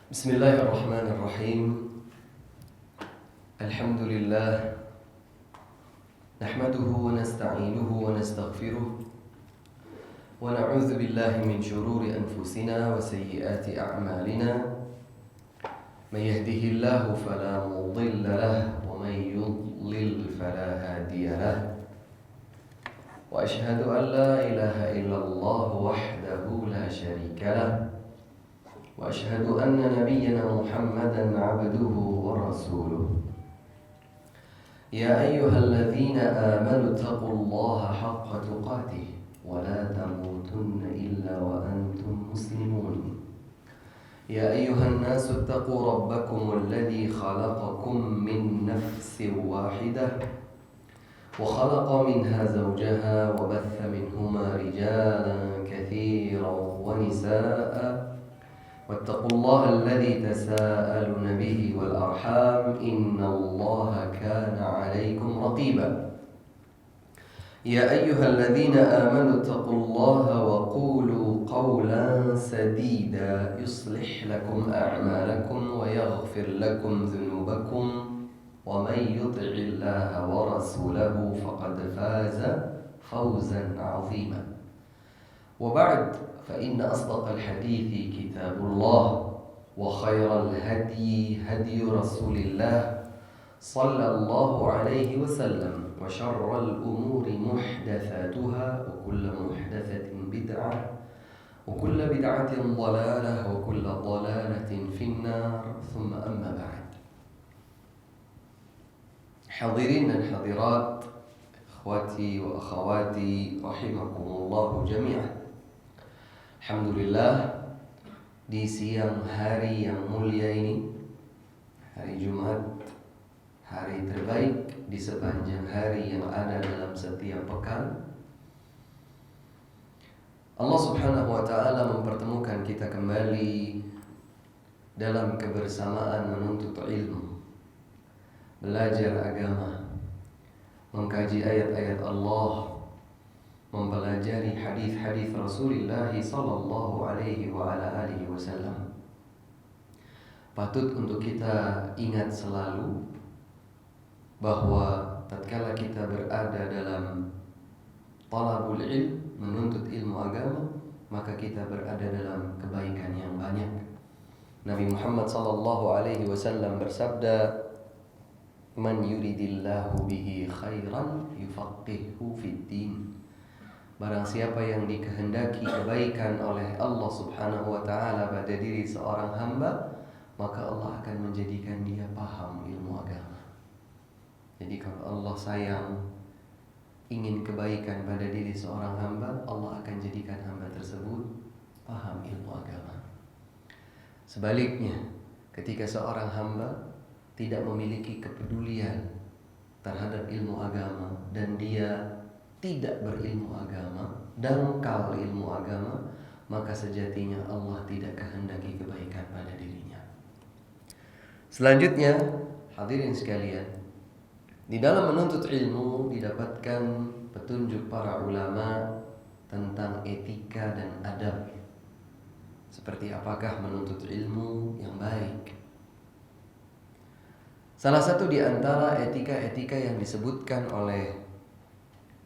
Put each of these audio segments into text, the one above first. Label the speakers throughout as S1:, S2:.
S1: Bismillahirrahmanirrahim. Alhamdulillah. Nahmaduhu wa nasta'inuhu wa nastaghfiruh. Wa na'udzu billahi min shururi anfusina wa sayyiati a'malina. May yahdihillahu fala mudilla lahu wa may yudlil fala hadiya lahu. Wa ashhadu an la ilaha illallah wahdahu la syarika lahu. وأشهد أن نبينا محمدا عبده ورسوله يا أيها الذين آمنوا اتقوا الله حق تقاته ولا تموتن إلا وأنتم مسلمون يا أيها الناس اتقوا ربكم الذي خلقكم من نفس واحدة وخلق منها زوجها وبث منهما رجالا كثيرا ونساء واتقوا الله الذي تساءلون به والأرحام إن الله كان عليكم رقيبا يا أيها الذين آمنوا اتقوا الله وقولوا قولا سديدا يصلح لكم أعمالكم ويغفر لكم ذنوبكم ومن يطع الله ورسوله فقد فاز فوزا عظيما وبعد فإن أصدق الحديث كتاب الله وخير الهدي هدي رسول الله صلى الله عليه وسلم وشر الأمور محدثاتها وكل محدثة بدعة وكل بدعة ضلالة وكل ضلالة في النار ثم أما بعد. حاضرين dan hadirat, ikhwati wa akhawati rahimakumullah jami'an. Alhamdulillah, di siang hari yang mulia ini, hari Jumat, hari terbaik di sepanjang hari yang ada dalam setiap pekan, Allah Subhanahu wa ta'ala mempertemukan kita kembali dalam kebersamaan menuntut ilmu, belajar agama, mengkaji ayat-ayat Allah, mempelajari hadis-hadis Rasulullah sallallahu alaihi wa ala alihi wasallam. Patut untuk kita ingat selalu bahwa tatkala kita berada dalam talabul ilm, menuntut ilmu agama, maka kita berada dalam kebaikan yang banyak. Nabi Muhammad sallallahu alaihi wasallam bersabda, "Man yuridillahu bihi khairan yufaqihu fid din." Barang siapa yang dikehendaki kebaikan oleh Allah Subhanahu wa ta'ala pada diri seorang hamba, maka Allah akan menjadikan dia paham ilmu agama. Jadi kalau Allah sayang, ingin kebaikan pada diri seorang hamba, Allah akan jadikan hamba tersebut paham ilmu agama. Sebaliknya, ketika seorang hamba tidak memiliki kepedulian terhadap ilmu agama dan dia tidak berilmu agama, dangkal ilmu agama, maka sejatinya Allah tidak kehendaki kebaikan pada dirinya. Selanjutnya, hadirin sekalian, di dalam menuntut ilmu didapatkan petunjuk para ulama tentang etika dan adab. Seperti apakah menuntut ilmu yang baik. Salah satu di antara etika-etika yang disebutkan oleh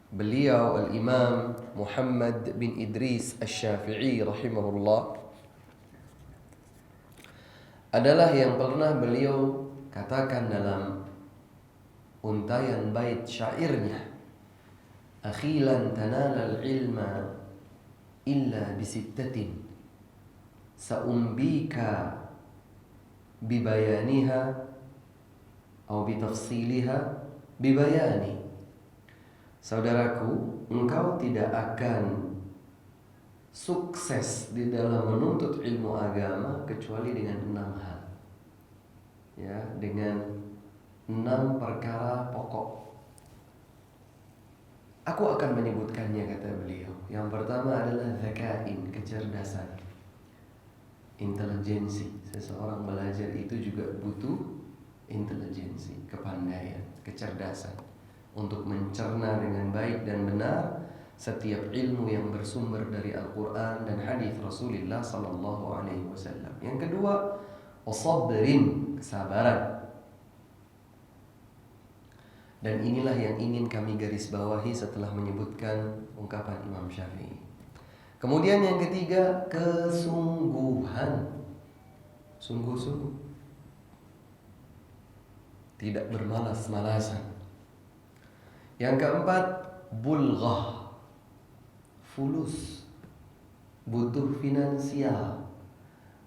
S1: beliau Al-Imam Muhammad bin Idris Asy-Syafi'i rahimahullah adalah yang pernah beliau katakan dalam untayan bait syairnya, "Akhilan tanalal ilma illa bisittatin sa'umbika bibayaniha atau bitafsiliha bibayani." Saudaraku, engkau tidak akan sukses di dalam menuntut ilmu agama kecuali dengan 6 hal. Ya, dengan 6 perkara pokok. Aku akan menyebutkannya, kata beliau. Yang pertama adalah zakain, kecerdasan, intelijensi. Seseorang belajar itu juga butuh intelijensi, kepandaian, kecerdasan untuk mencerna dengan baik dan benar setiap ilmu yang bersumber dari Al-Quran dan hadis Rasulullah sallallahu alaihi wasallam. Yang kedua, Wasabrin, kesabaran. Dan inilah yang ingin kami garis bawahi setelah menyebutkan ungkapan Imam Syafi'i. Kemudian yang ketiga, kesungguhan. Sungguh-sungguh. Tidak bermalas-malasan. Yang keempat, bulghah. Fulus. Butuh finansial.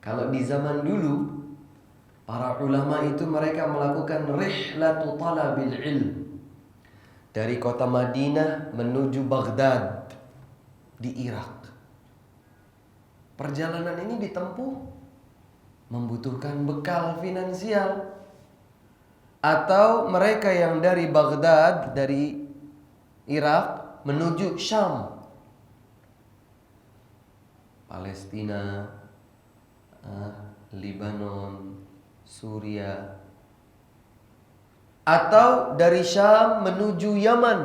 S1: Kalau di zaman dulu, para ulama itu mereka melakukan rihlatu talabil ilm. Dari kota Madinah menuju Baghdad di Irak. Perjalanan ini ditempuh membutuhkan bekal finansial. Atau mereka yang dari Baghdad, dari Irak menuju Syam, Palestina, Lebanon, Suriah. Atau dari Syam menuju Yaman.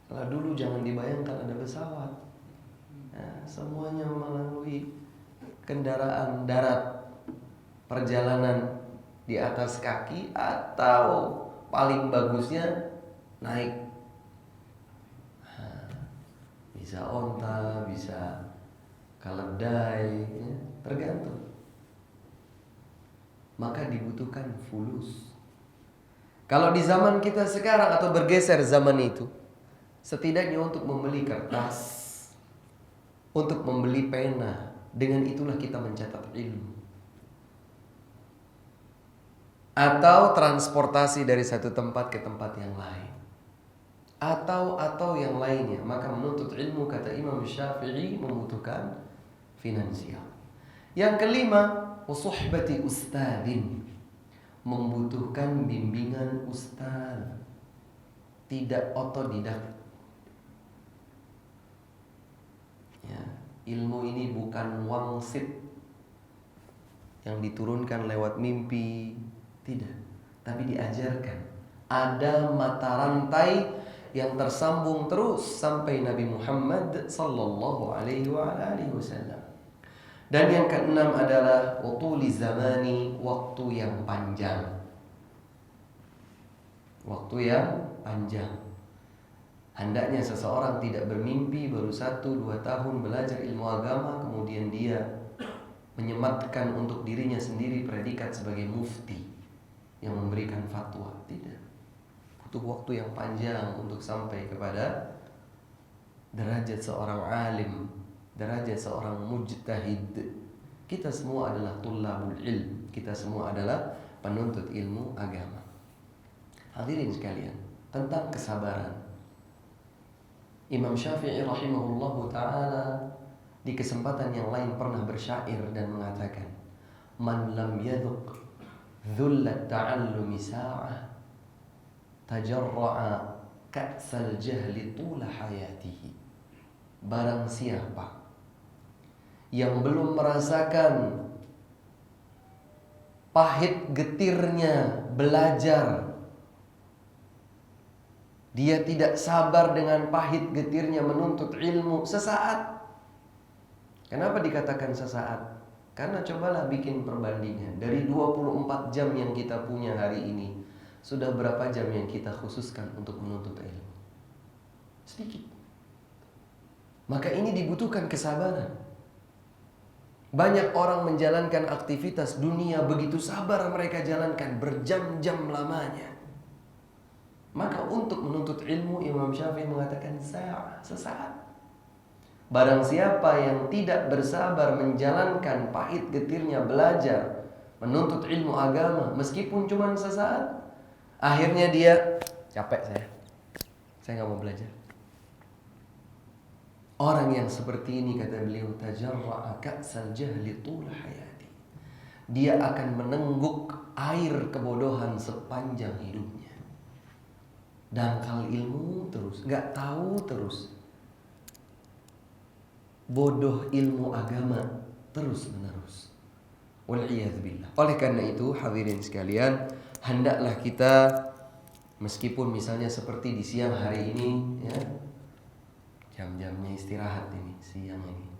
S1: Kalau dulu jangan dibayangkan ada pesawat. Semuanya melalui kendaraan darat, perjalanan di atas kaki, atau paling bagusnya naik. Bisa onta, bisa keledai, ya, tergantung. Maka dibutuhkan fulus. Kalau di zaman kita sekarang atau bergeser zaman itu, setidaknya untuk membeli kertas, untuk membeli pena, dengan itulah kita mencatat ilmu. Atau transportasi dari satu tempat ke tempat yang lain, atau yang lainnya. Maka menuntut ilmu, kata Imam Syafi'i, membutuhkan finansial. Yang kelima, usuhbati ustadin, membutuhkan bimbingan ustaz, tidak otodidak. Ya, ilmu ini bukan wangsit yang diturunkan lewat mimpi, tidak, tapi diajarkan. Ada mata rantai yang tersambung terus sampai Nabi Muhammad sallallahu alaihi wasallam. Dan yang keenam adalah utuli zamani, waktu yang panjang. Waktu yang panjang. Hendaknya seseorang tidak bermimpi baru 1-2 tahun belajar ilmu agama, kemudian dia menyematkan untuk dirinya sendiri predikat sebagai mufti yang memberikan fatwa. Tidak. Butuh waktu yang panjang untuk sampai kepada derajat seorang alim, derajat seorang mujtahid. Kita semua adalah tullabul ilm. Kita semua adalah penuntut ilmu agama. Hadirin sekalian, tentang kesabaran, Imam Syafi'i rahimahullahu ta'ala di kesempatan yang lain pernah bersyair dan mengatakan, man lam yadhuq dhullat ta'allumi sa'ah tajarra'a ka'sal jahli tula hayatihi. Barang siapa yang belum merasakan pahit getirnya belajar, dia tidak sabar dengan pahit getirnya menuntut ilmu sesaat. Kenapa dikatakan sesaat? Karena cobalah bikin perbandingan. Dari 24 jam yang kita punya hari ini, sudah berapa jam yang kita khususkan untuk menuntut ilmu? Sedikit. Maka ini dibutuhkan kesabaran. Banyak orang menjalankan aktivitas dunia begitu sabar mereka jalankan berjam-jam lamanya. Maka untuk menuntut ilmu, Imam Syafi'i mengatakan sesaat. Barang siapa yang tidak bersabar menjalankan pahit getirnya belajar, menuntut ilmu agama, meskipun cuma sesaat, akhirnya dia capek, saya gak mau belajar. Orang yang seperti ini, kata beliau, tajarra'a ka'sal jahli tula hayati, dia akan menengguk air kebodohan sepanjang hidupnya. Dangkal ilmu terus, gak tahu terus, bodoh ilmu agama terus menerus. Wal'iyadzubillah. Oleh karena itu, hadirin sekalian, hendaklah kita, meskipun misalnya seperti di siang hari ini, ya, jam-jamnya istirahat ini, siang ini,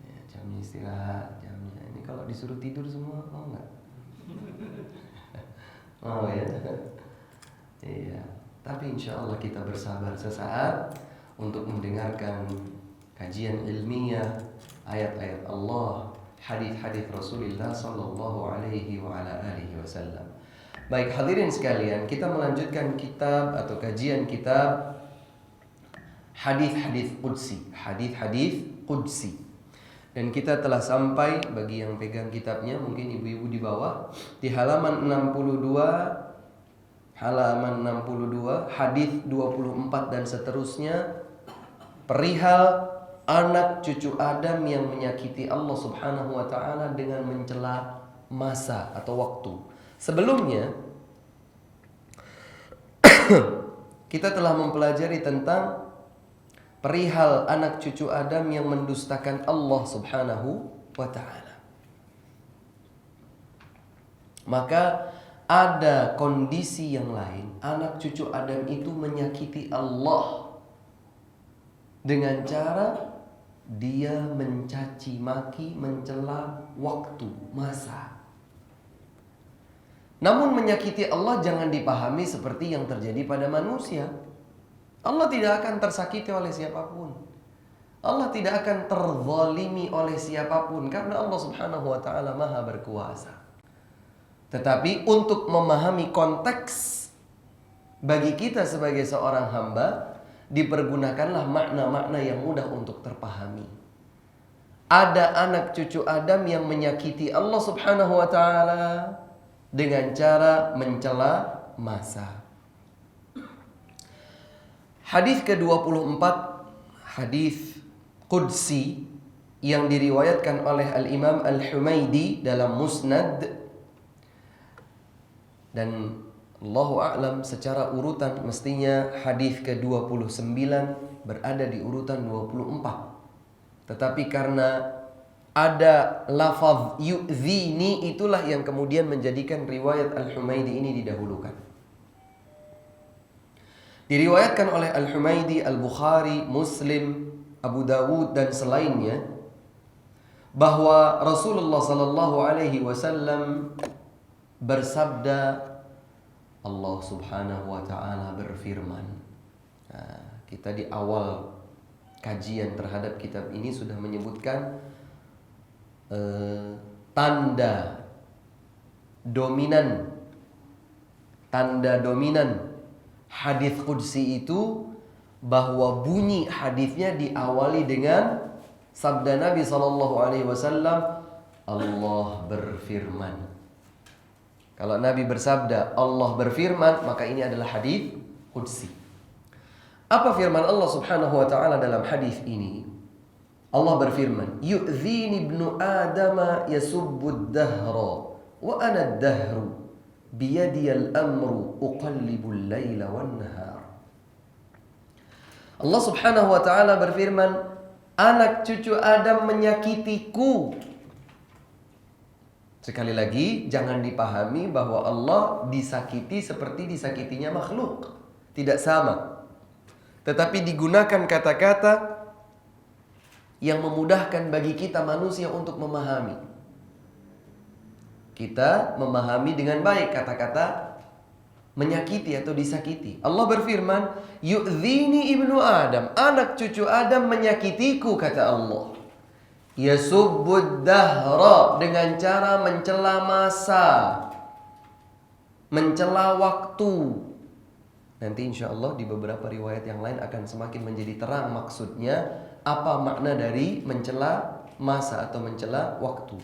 S1: ya, jamnya istirahat jamnya. Ini kalau disuruh tidur semua mau nggak? Mau ya? Iya. Tapi insya Allah kita bersabar sesaat untuk mendengarkan kajian ilmiah, ayat-ayat Allah, hadis-hadis Rasulullah sallallahu alaihi wa ala alihi wasallam. Baik hadirin sekalian, kita melanjutkan kitab atau kajian kitab hadis-hadis qudsi, hadis-hadis qudsi. Dan kita telah sampai, bagi yang pegang kitabnya, mungkin ibu-ibu di bawah, di halaman 62, hadis 24 dan seterusnya, perihal anak cucu Adam yang menyakiti Allah Subhanahu wa taala dengan mencela masa atau waktu. Sebelumnya kita telah mempelajari tentang perihal anak cucu Adam yang mendustakan Allah Subhanahu wa taala. Maka ada kondisi yang lain, anak cucu Adam itu menyakiti Allah dengan cara dia mencaci maki, mencela waktu, masa. Namun menyakiti Allah jangan dipahami seperti yang terjadi pada manusia. Allah tidak akan tersakiti oleh siapapun. Allah tidak akan terzalimi oleh siapapun karena Allah Subhanahu wa taala Maha berkuasa. Tetapi untuk memahami konteks bagi kita sebagai seorang hamba, dipergunakanlah makna-makna yang mudah untuk terpahami. Ada anak cucu Adam yang menyakiti Allah Subhanahu wa taala dengan cara mencela masa. Hadis ke-24, hadis qudsi yang diriwayatkan oleh Al-Imam Al-Humaidi dalam Musnad, dan Allahu a'lam secara urutan mestinya hadis ke-29 berada di urutan 24. Tetapi karena ada lafaz yu'zini, itulah yang kemudian menjadikan riwayat Al-Humaidi ini didahulukan. Diriwayatkan oleh Al-Humaidi, Al-Bukhari, Muslim, Abu Dawud dan selainnya bahwa Rasulullah sallallahu alaihi wasallam bersabda, Allah Subhanahu wa taala berfirman. Nah, kita di awal kajian terhadap kitab ini sudah menyebutkan tanda dominan hadis qudsi itu, bahwa bunyi hadisnya diawali dengan sabda Nabi sallallahu alaihi wasallam, Allah berfirman. Kalau Nabi bersabda Allah berfirman, maka ini adalah hadis qudsi. Apa firman Allah Subhanahu wa taala dalam hadis ini? Allah berfirman, yu'zini ibnu adama yasubbud dahra wa ana ad-dahru biyadiyal amru uqallibul laila wan nahar. Allah Subhanahu wa taala berfirman, anak cucu Adam menyakitiku. Sekali lagi, jangan dipahami bahwa Allah disakiti seperti disakitinya makhluk. Tidak sama. Tetapi digunakan kata-kata yang memudahkan bagi kita manusia untuk memahami. Kita memahami dengan baik kata-kata menyakiti atau disakiti. Allah berfirman, yu'zini ibnu Adam, anak cucu Adam menyakitiku, kata Allah. Yasubbud dahra, dengan cara mencela masa, mencela waktu. Nanti insya Allah di beberapa riwayat yang lain akan semakin menjadi terang maksudnya apa makna dari mencela masa atau mencela waktu.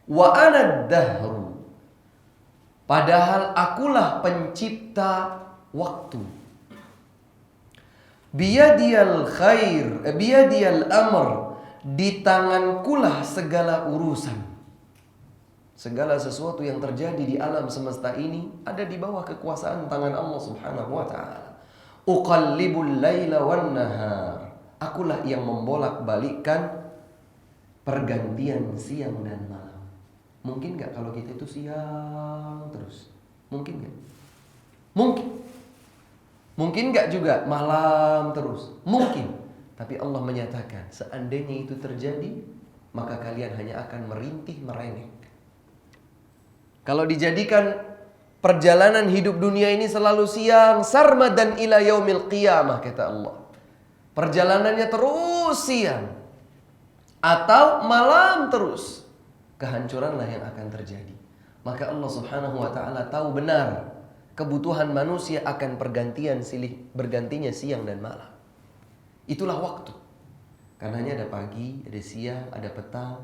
S1: Wa ana dahru, padahal akulah pencipta waktu. Biyadiyal khair, biyadiyal amr, di tangankulah segala urusan. Segala sesuatu yang terjadi di alam semesta ini ada di bawah kekuasaan tangan Allah Subhanahu wa taala. Uqallibul laila wan nahar, akulah yang membolak-balikkan pergantian siang dan malam. Mungkin gak kalau kita itu siang terus? Mungkin gak? Mungkin. Mungkin gak juga malam terus? Mungkin. Tapi Allah menyatakan seandainya itu terjadi, maka kalian hanya akan merintih merengek. Kalau dijadikan perjalanan hidup dunia ini selalu siang, sarmadan ila yaumil qiyamah, kata Allah. Perjalanannya terus siang atau malam terus, kehancuranlah yang akan terjadi. Maka Allah Subhanahu wa taala tahu benar kebutuhan manusia akan bergantinya siang dan malam. Itulah waktu. Karenanya ada pagi, ada siang, ada petang,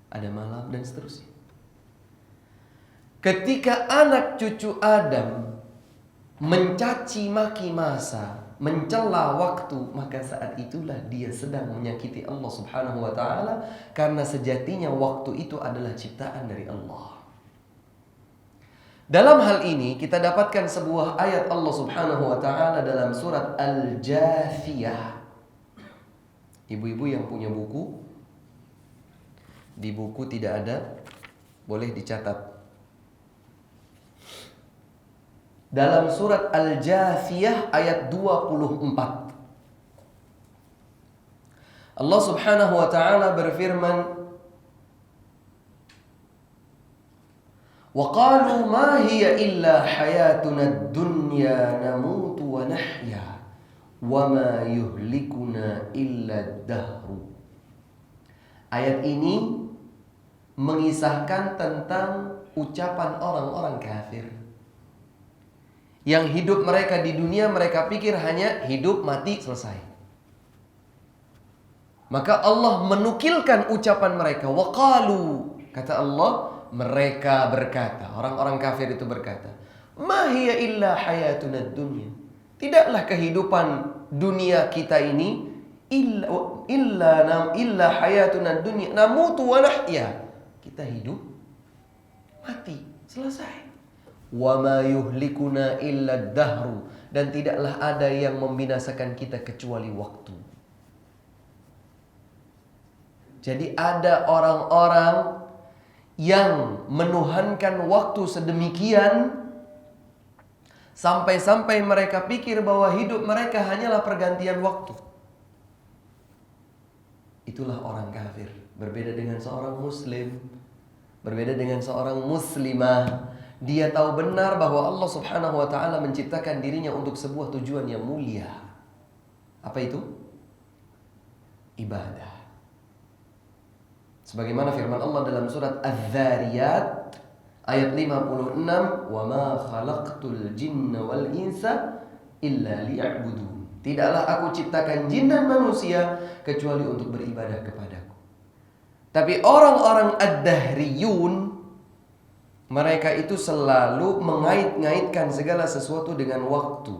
S1: ada malam dan seterusnya. Ketika anak cucu Adam mencaci maki masa, mencela waktu, maka saat itulah dia sedang menyakiti Allah Subhanahu wa taala, karena sejatinya waktu itu adalah ciptaan dari Allah. Dalam hal ini kita dapatkan sebuah ayat Allah Subhanahu wa taala dalam surat Al-Jathiyah. Ibu-ibu yang punya buku, di buku tidak ada, boleh dicatat. Dalam surat Al-Jathiyah ayat 24. Allah Subhanahu wa taala berfirman, "Wa qalu ma hiya illa hayatuna ad-dunya namutu wa nahya wa ma yuhlikuna illa ad-dahru." Ayat ini mengisahkan tentang ucapan orang-orang kafir yang hidup mereka di dunia, mereka pikir hanya hidup, mati, selesai. Maka Allah menukilkan ucapan mereka. Waqalu, kata Allah, mereka berkata, orang-orang kafir itu berkata, ma hiya illa hayatuna dunya. Tidaklah kehidupan dunia kita ini illa hayatuna dunya namutu wa nahya. Kita hidup, mati, selesai. Wa ma yuhlikuna illa ad-dahru, dan tidaklah ada yang membinasakan kita kecuali waktu. Jadi ada orang-orang yang menuhankan waktu sedemikian sampai-sampai mereka pikir bahwa hidup mereka hanyalah pergantian waktu. Itulah orang kafir. Berbeda dengan seorang muslim, berbeda dengan seorang muslimah. Dia tahu benar bahwa Allah Subhanahu wa taala menciptakan dirinya untuk sebuah tujuan yang mulia. Apa itu? Ibadah. Sebagaimana firman Allah dalam surat Az-Zariyat ayat 56, "Wa ma khalaqtul jinna wal insa illa liya'budun." Tidaklah aku ciptakan jin dan manusia kecuali untuk beribadah kepadaku. Tapi orang-orang ad-dahriyun, mereka itu selalu mengait-ngaitkan segala sesuatu dengan waktu.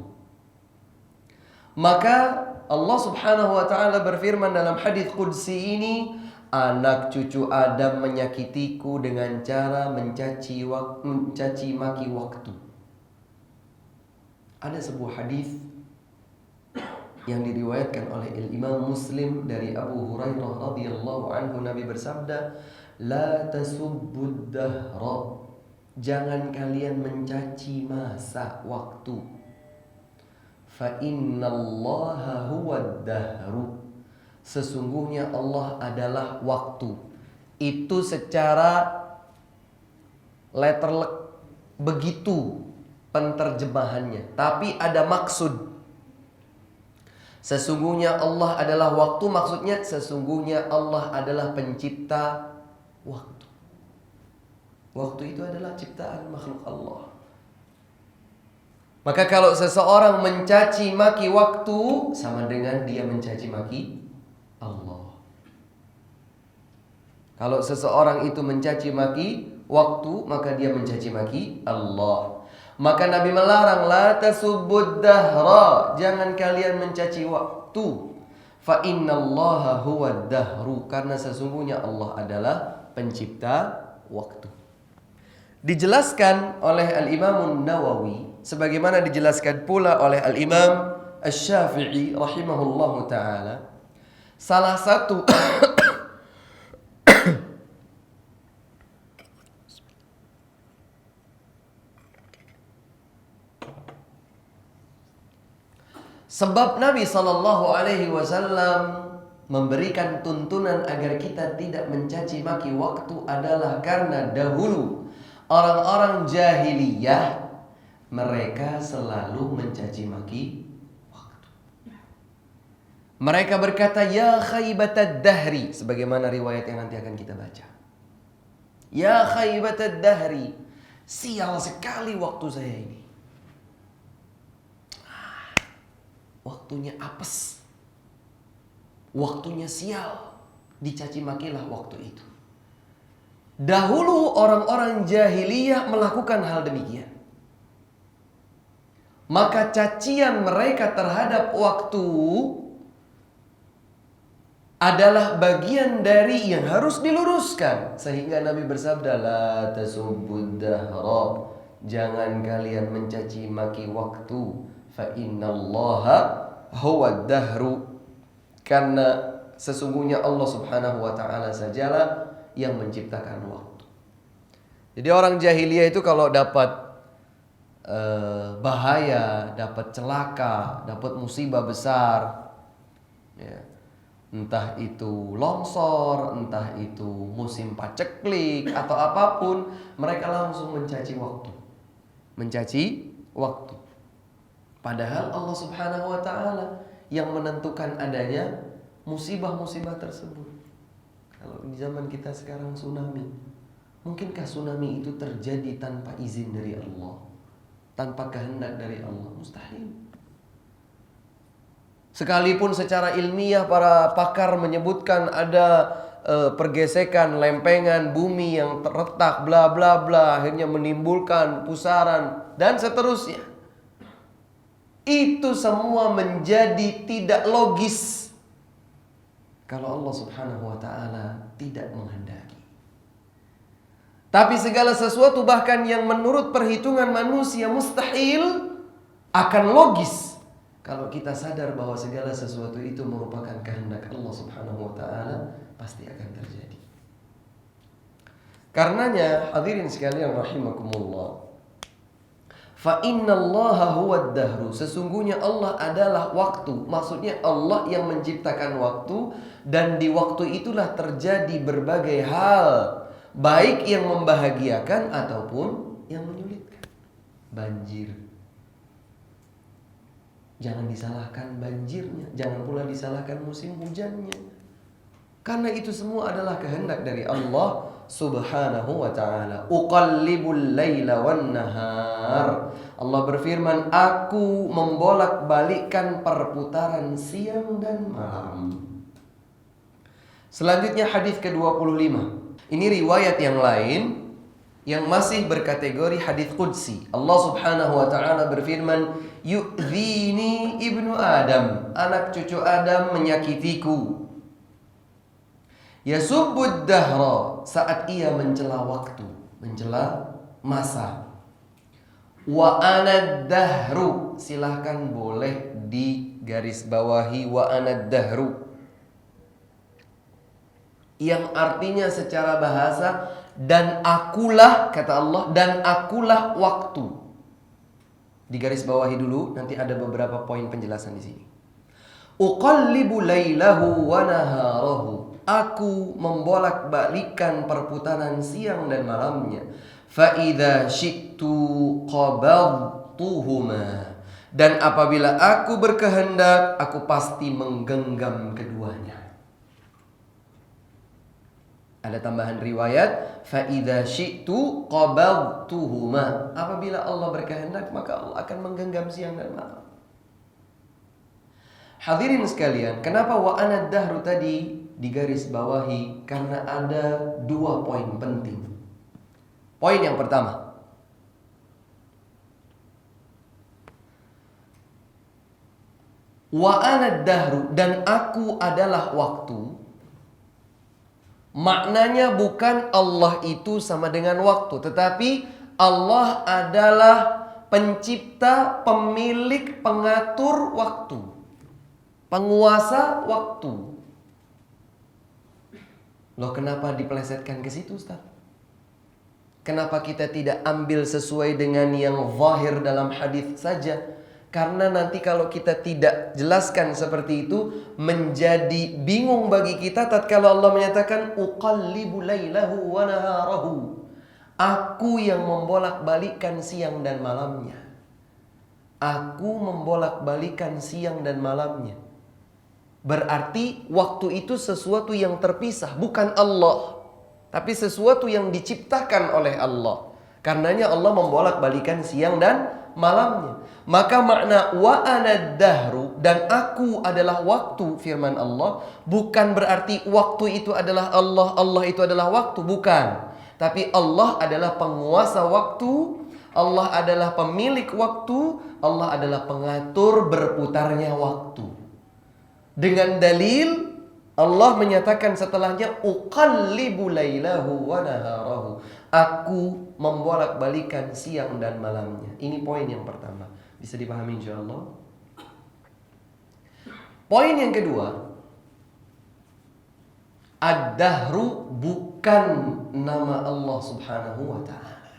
S1: Maka Allah Subhanahu wa taala berfirman dalam hadis qudsi ini, anak cucu Adam menyakitiku dengan cara mencaci maki waktu. Ada sebuah hadis yang diriwayatkan oleh Imam Muslim dari Abu Hurairah radhiyallahu anhu, Nabi bersabda, la tasubbud dahra. Jangan kalian mencaci masa, waktu. Fa innallaha huwad dahru. Sesungguhnya Allah adalah waktu. Itu secara letterlek begitu penterjemahannya, tapi ada maksud. Sesungguhnya Allah adalah waktu, maksudnya sesungguhnya Allah adalah pencipta waktu. Waktu itu adalah ciptaan makhluk Allah. Maka kalau seseorang mencaci maki waktu, sama dengan dia mencaci maki Allah. Kalau seseorang itu mencaci maki waktu, maka dia mencaci maki Allah. Maka Nabi melarang, la tasubbud dahra, jangan kalian mencaci waktu. Fa innallaha huwad dahru, karena sesungguhnya Allah adalah pencipta waktu. Dijelaskan oleh Al-Imam Nawawi, sebagaimana dijelaskan pula oleh Al-Imam Asy-Syafi'i rahimahullahu ta'ala, salah satu sebab Nabi SAW memberikan tuntunan agar kita tidak mencaci maki waktu adalah karena dahulu orang-orang jahiliyah mereka selalu mencaci maki waktu. Mereka berkata, ya khaybatad dahri, sebagaimana riwayat yang nanti akan kita baca. Ya khaybatad dahri, sial sekali waktu saya ini. Waktunya apes. Waktunya sial. Dicaci makilah waktu itu. Dahulu orang-orang jahiliyah melakukan hal demikian. Maka cacian mereka terhadap waktu adalah bagian dari yang harus diluruskan. Sehingga Nabi bersabda, la tasubbud dahra, jangan kalian mencaci maki waktu. Fa innallaha huwad dahru, karena sesungguhnya Allah subhanahu wa ta'ala sajalah yang menciptakan waktu. Jadi orang jahiliyah itu kalau dapat bahaya, dapat celaka, dapat musibah besar, ya, entah itu longsor, entah itu musim paceklik atau apapun, mereka langsung mencaci waktu. Mencaci waktu. Padahal Allah subhanahu wa ta'ala yang menentukan adanya musibah-musibah tersebut. Kalau di zaman kita sekarang tsunami, mungkinkah tsunami itu terjadi tanpa izin dari Allah, tanpa kehendak dari Allah? Mustahil. Sekalipun secara ilmiah para pakar menyebutkan ada pergesekan lempengan bumi yang terletak bla bla bla, akhirnya menimbulkan pusaran dan seterusnya. Itu semua menjadi tidak logis kalau Allah subhanahu wa ta'ala tidak menghendaki. Tapi segala sesuatu bahkan yang menurut perhitungan manusia mustahil akan logis kalau kita sadar bahwa segala sesuatu itu merupakan kehendak Allah subhanahu wa ta'ala, pasti akan terjadi. Karenanya hadirin sekalian rahimakumullah, fa innallaha huwad dahru, sesungguhnya Allah adalah waktu. Maksudnya Allah yang menciptakan waktu, dan di waktu itulah terjadi berbagai hal, baik yang membahagiakan ataupun yang menyulitkan. Banjir, jangan disalahkan banjirnya, jangan pula disalahkan musim hujannya, karena itu semua adalah kehendak dari Allah subhanahu wa ta'ala. Uqallibul laila wan nahar, Allah berfirman, aku membolak-balikkan perputaran siang dan malam. Selanjutnya hadis ke-25. Ini riwayat yang lain yang masih berkategori hadis qudsi. Allah subhanahu wa ta'ala berfirman, yu'dhini ibnu Adam, anak cucu Adam menyakitiku. Yasubbud dahra, saat ia mencela waktu, mencela masa. Wa anad dahru, silahkan boleh digaris bawahi wa anad dahru, yang artinya secara bahasa, dan akulah, kata Allah, dan akulah waktu. Digaris bawahi dulu, nanti ada beberapa poin penjelasan di sini. Uqallibu lailahu wa naharahu, aku membolak-balikkan perputaran siang dan malamnya. Fa idza syi'tu qabadtuhuma, dan apabila aku berkehendak, aku pasti menggenggam keduanya. Ada tambahan riwayat, fa idza syi'tu qabadtuhuma, apabila Allah berkehendak maka Allah akan menggenggam siang dan malam. Hadirin sekalian, kenapa wa anad dahru tadi digaris bawahi? Karena ada dua poin penting. Poin yang pertama, wa anad dahru, dan aku adalah waktu. Maknanya bukan Allah itu sama dengan waktu, tetapi Allah adalah pencipta, pemilik, pengatur waktu, penguasa waktu. Loh, kenapa dipelesetkan ke situ, Ustaz? Kenapa kita tidak ambil sesuai dengan yang zahir dalam hadis saja? Karena nanti kalau kita tidak jelaskan seperti itu, menjadi bingung bagi kita tatkala Allah menyatakan uqallibu lailahu wa naharahu. Aku yang membolak-balikkan siang dan malamnya. Aku membolak-balikkan siang dan malamnya. Berarti waktu itu sesuatu yang terpisah, bukan Allah, tapi sesuatu yang diciptakan oleh Allah. Karenanya Allah membolak-balikkan siang dan malamnya. Maka makna wa ana dahru, dan aku adalah waktu, firman Allah, bukan berarti waktu itu adalah Allah, Allah itu adalah waktu, bukan. Tapi Allah adalah penguasa waktu, Allah adalah pemilik waktu, Allah adalah pengatur berputarnya waktu. Dengan dalil Allah menyatakan setelahnya uqallibu lailahu wa naharahu. Aku membolak-balikan siang dan malamnya. Ini poin yang pertama. Bisa dipahami insyaallah. Poin yang kedua, ad-dahru bukan nama Allah Subhanahu wa ta'ala.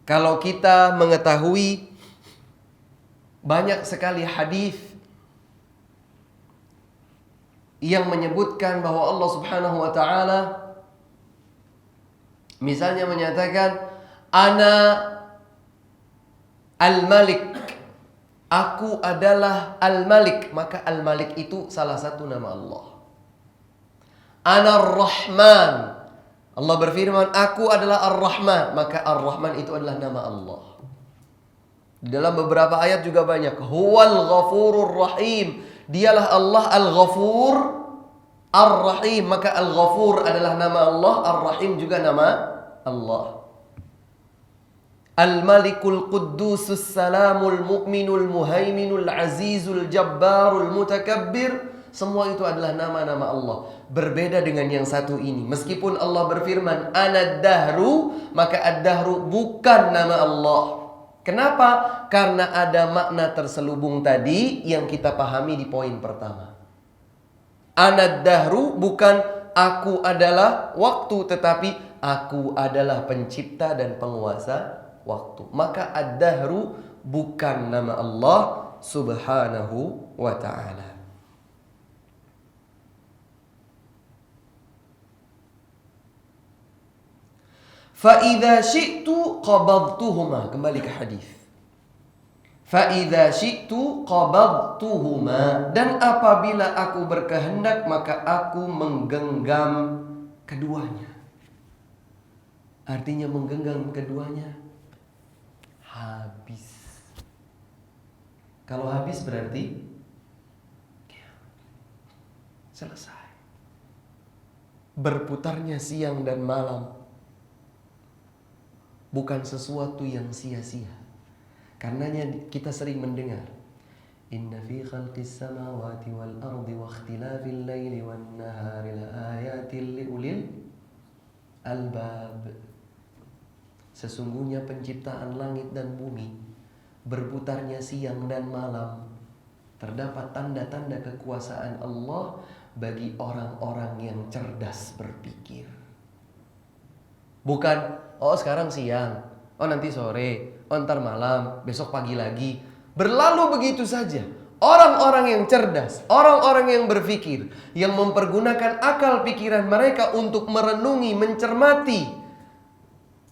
S1: Kalau kita mengetahui banyak sekali hadis yang menyebutkan bahwa Allah Subhanahu wa ta'ala misalnya menyatakan ana al-malik, aku adalah al-malik, maka al-malik itu salah satu nama Allah. Ana ar-rahman, Allah berfirman aku adalah ar-rahman, maka ar-rahman itu adalah nama Allah. Dalam beberapa ayat juga banyak, huwal ghafurur rahim, dialah Allah al-ghafur ar-rahim, maka al-ghafur adalah nama Allah, ar-rahim juga nama Allah. Al-malikul quddusus salamul mu'minul muhaiminul azizul jabbarul mutakabbir, semua itu adalah nama-nama Allah. Berbeda dengan yang satu ini. Meskipun Allah berfirman anad-dahru, maka ad-dahru bukan nama Allah. Kenapa? Karena ada makna terselubung tadi yang kita pahami di poin pertama. Anad-dahru bukan aku adalah waktu, tetapi aku adalah pencipta dan penguasa waktu. Maka ad-dahru bukan nama Allah Subhanahu wa ta'ala. Fa'idha syi'tu qabadtuhuma. Kembali ke hadis. Fa'idha syi'tu qabadtuhuma. Dan apabila aku berkehendak, maka aku menggenggam keduanya. Artinya menggenggam keduanya habis. Kalau habis berarti selesai. Berputarnya siang dan malam bukan sesuatu yang sia-sia. Karenanya kita sering mendengar inna fi khalqis samawati wal ardi wa ikhtilafil laili wan nahari la ayatil liulil albab. Sesungguhnya penciptaan langit dan bumi, berputarnya siang dan malam, terdapat tanda-tanda kekuasaan Allah bagi orang-orang yang cerdas berpikir. Bukan, oh sekarang siang, oh nanti sore, oh ntar malam, besok pagi lagi. Berlalu begitu saja. Orang-orang yang cerdas, orang-orang yang berpikir, yang mempergunakan akal pikiran mereka untuk merenungi, mencermati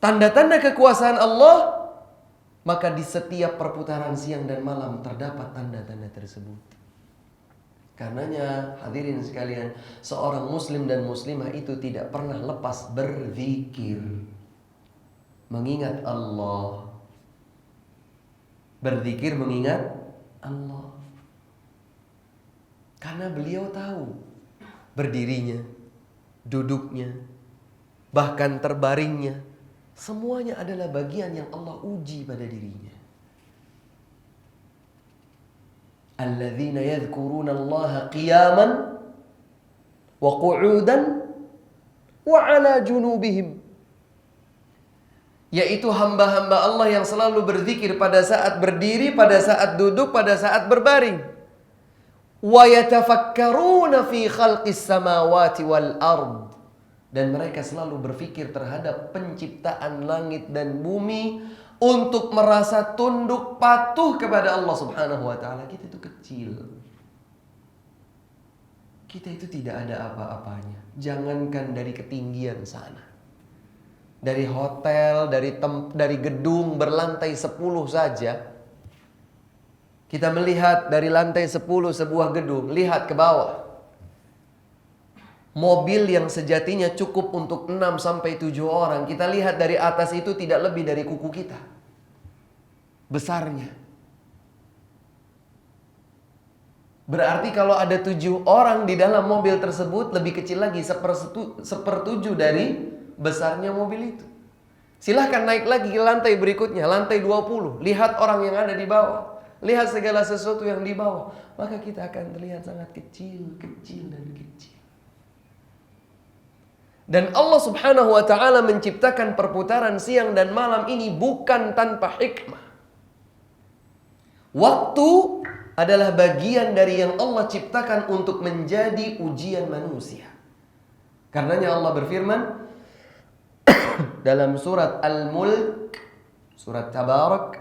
S1: tanda-tanda kekuasaan Allah, maka di setiap perputaran siang dan malam terdapat tanda-tanda tersebut. Karenanya hadirin sekalian, seorang muslim dan muslimah itu tidak pernah lepas berzikir, mengingat Allah. Berzikir mengingat Allah. Karena beliau tahu berdirinya, duduknya, bahkan terbaringnya, semuanya adalah bagian yang Allah uji pada dirinya. Alladzina yadhkuruna Allaha qiyaman wa qu'udan wa 'ala junubihim. Yaitu hamba-hamba Allah yang selalu berzikir pada saat berdiri, pada saat duduk, pada saat berbaring. Wa yatafakkaruna fi khalqis samawati wal ard. Dan mereka selalu berpikir terhadap penciptaan langit dan bumi. untuk merasa tunduk patuh kepada Allah Subhanahu wa taala, kita itu kecil. Kita itu tidak ada apa-apanya. Jangankan dari ketinggian sana. Dari hotel, dari gedung berlantai 10 saja. Kita melihat dari lantai 10 sebuah gedung, lihat ke bawah. Mobil yang sejatinya cukup untuk 6-7 orang, kita lihat dari atas itu tidak lebih dari kuku kita. Besarnya. Berarti kalau ada 7 orang di dalam mobil tersebut, lebih kecil lagi, sepertujuh dari besarnya mobil itu. Silahkan naik lagi ke lantai berikutnya, lantai 20. Lihat orang yang ada di bawah. Lihat segala sesuatu yang di bawah. Maka kita akan terlihat sangat kecil, kecil, dan kecil. Dan Allah Subhanahu wa ta'ala menciptakan perputaran siang dan malam ini bukan tanpa hikmah. Waktu adalah bagian dari yang Allah ciptakan untuk menjadi ujian manusia. Karenanya Allah berfirman dalam surat Al-Mulk, surat Tabarak,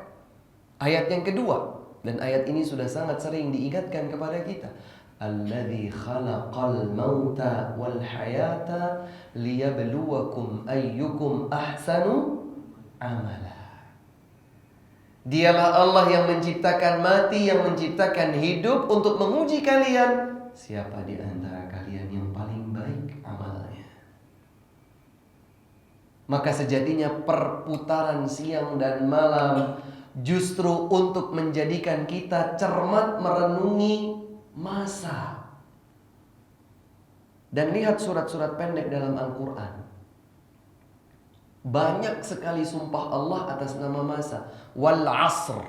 S1: ayat yang kedua. Dan ayat ini sudah sangat sering diingatkan kepada kita. Alladzi khalaqal mauta wal hayata liyabluwakum ayyukum ahsanu amala. Dialah Allah yang menciptakan mati, yang menciptakan hidup untuk menguji kalian. Siapa di antara kalian yang paling baik amalnya? Maka sejatinya perputaran siang dan malam justru untuk menjadikan kita cermat merenungi masa. Dan lihat surat-surat pendek dalam Al-Quran. Banyak sekali sumpah Allah atas nama masa. Wal asr.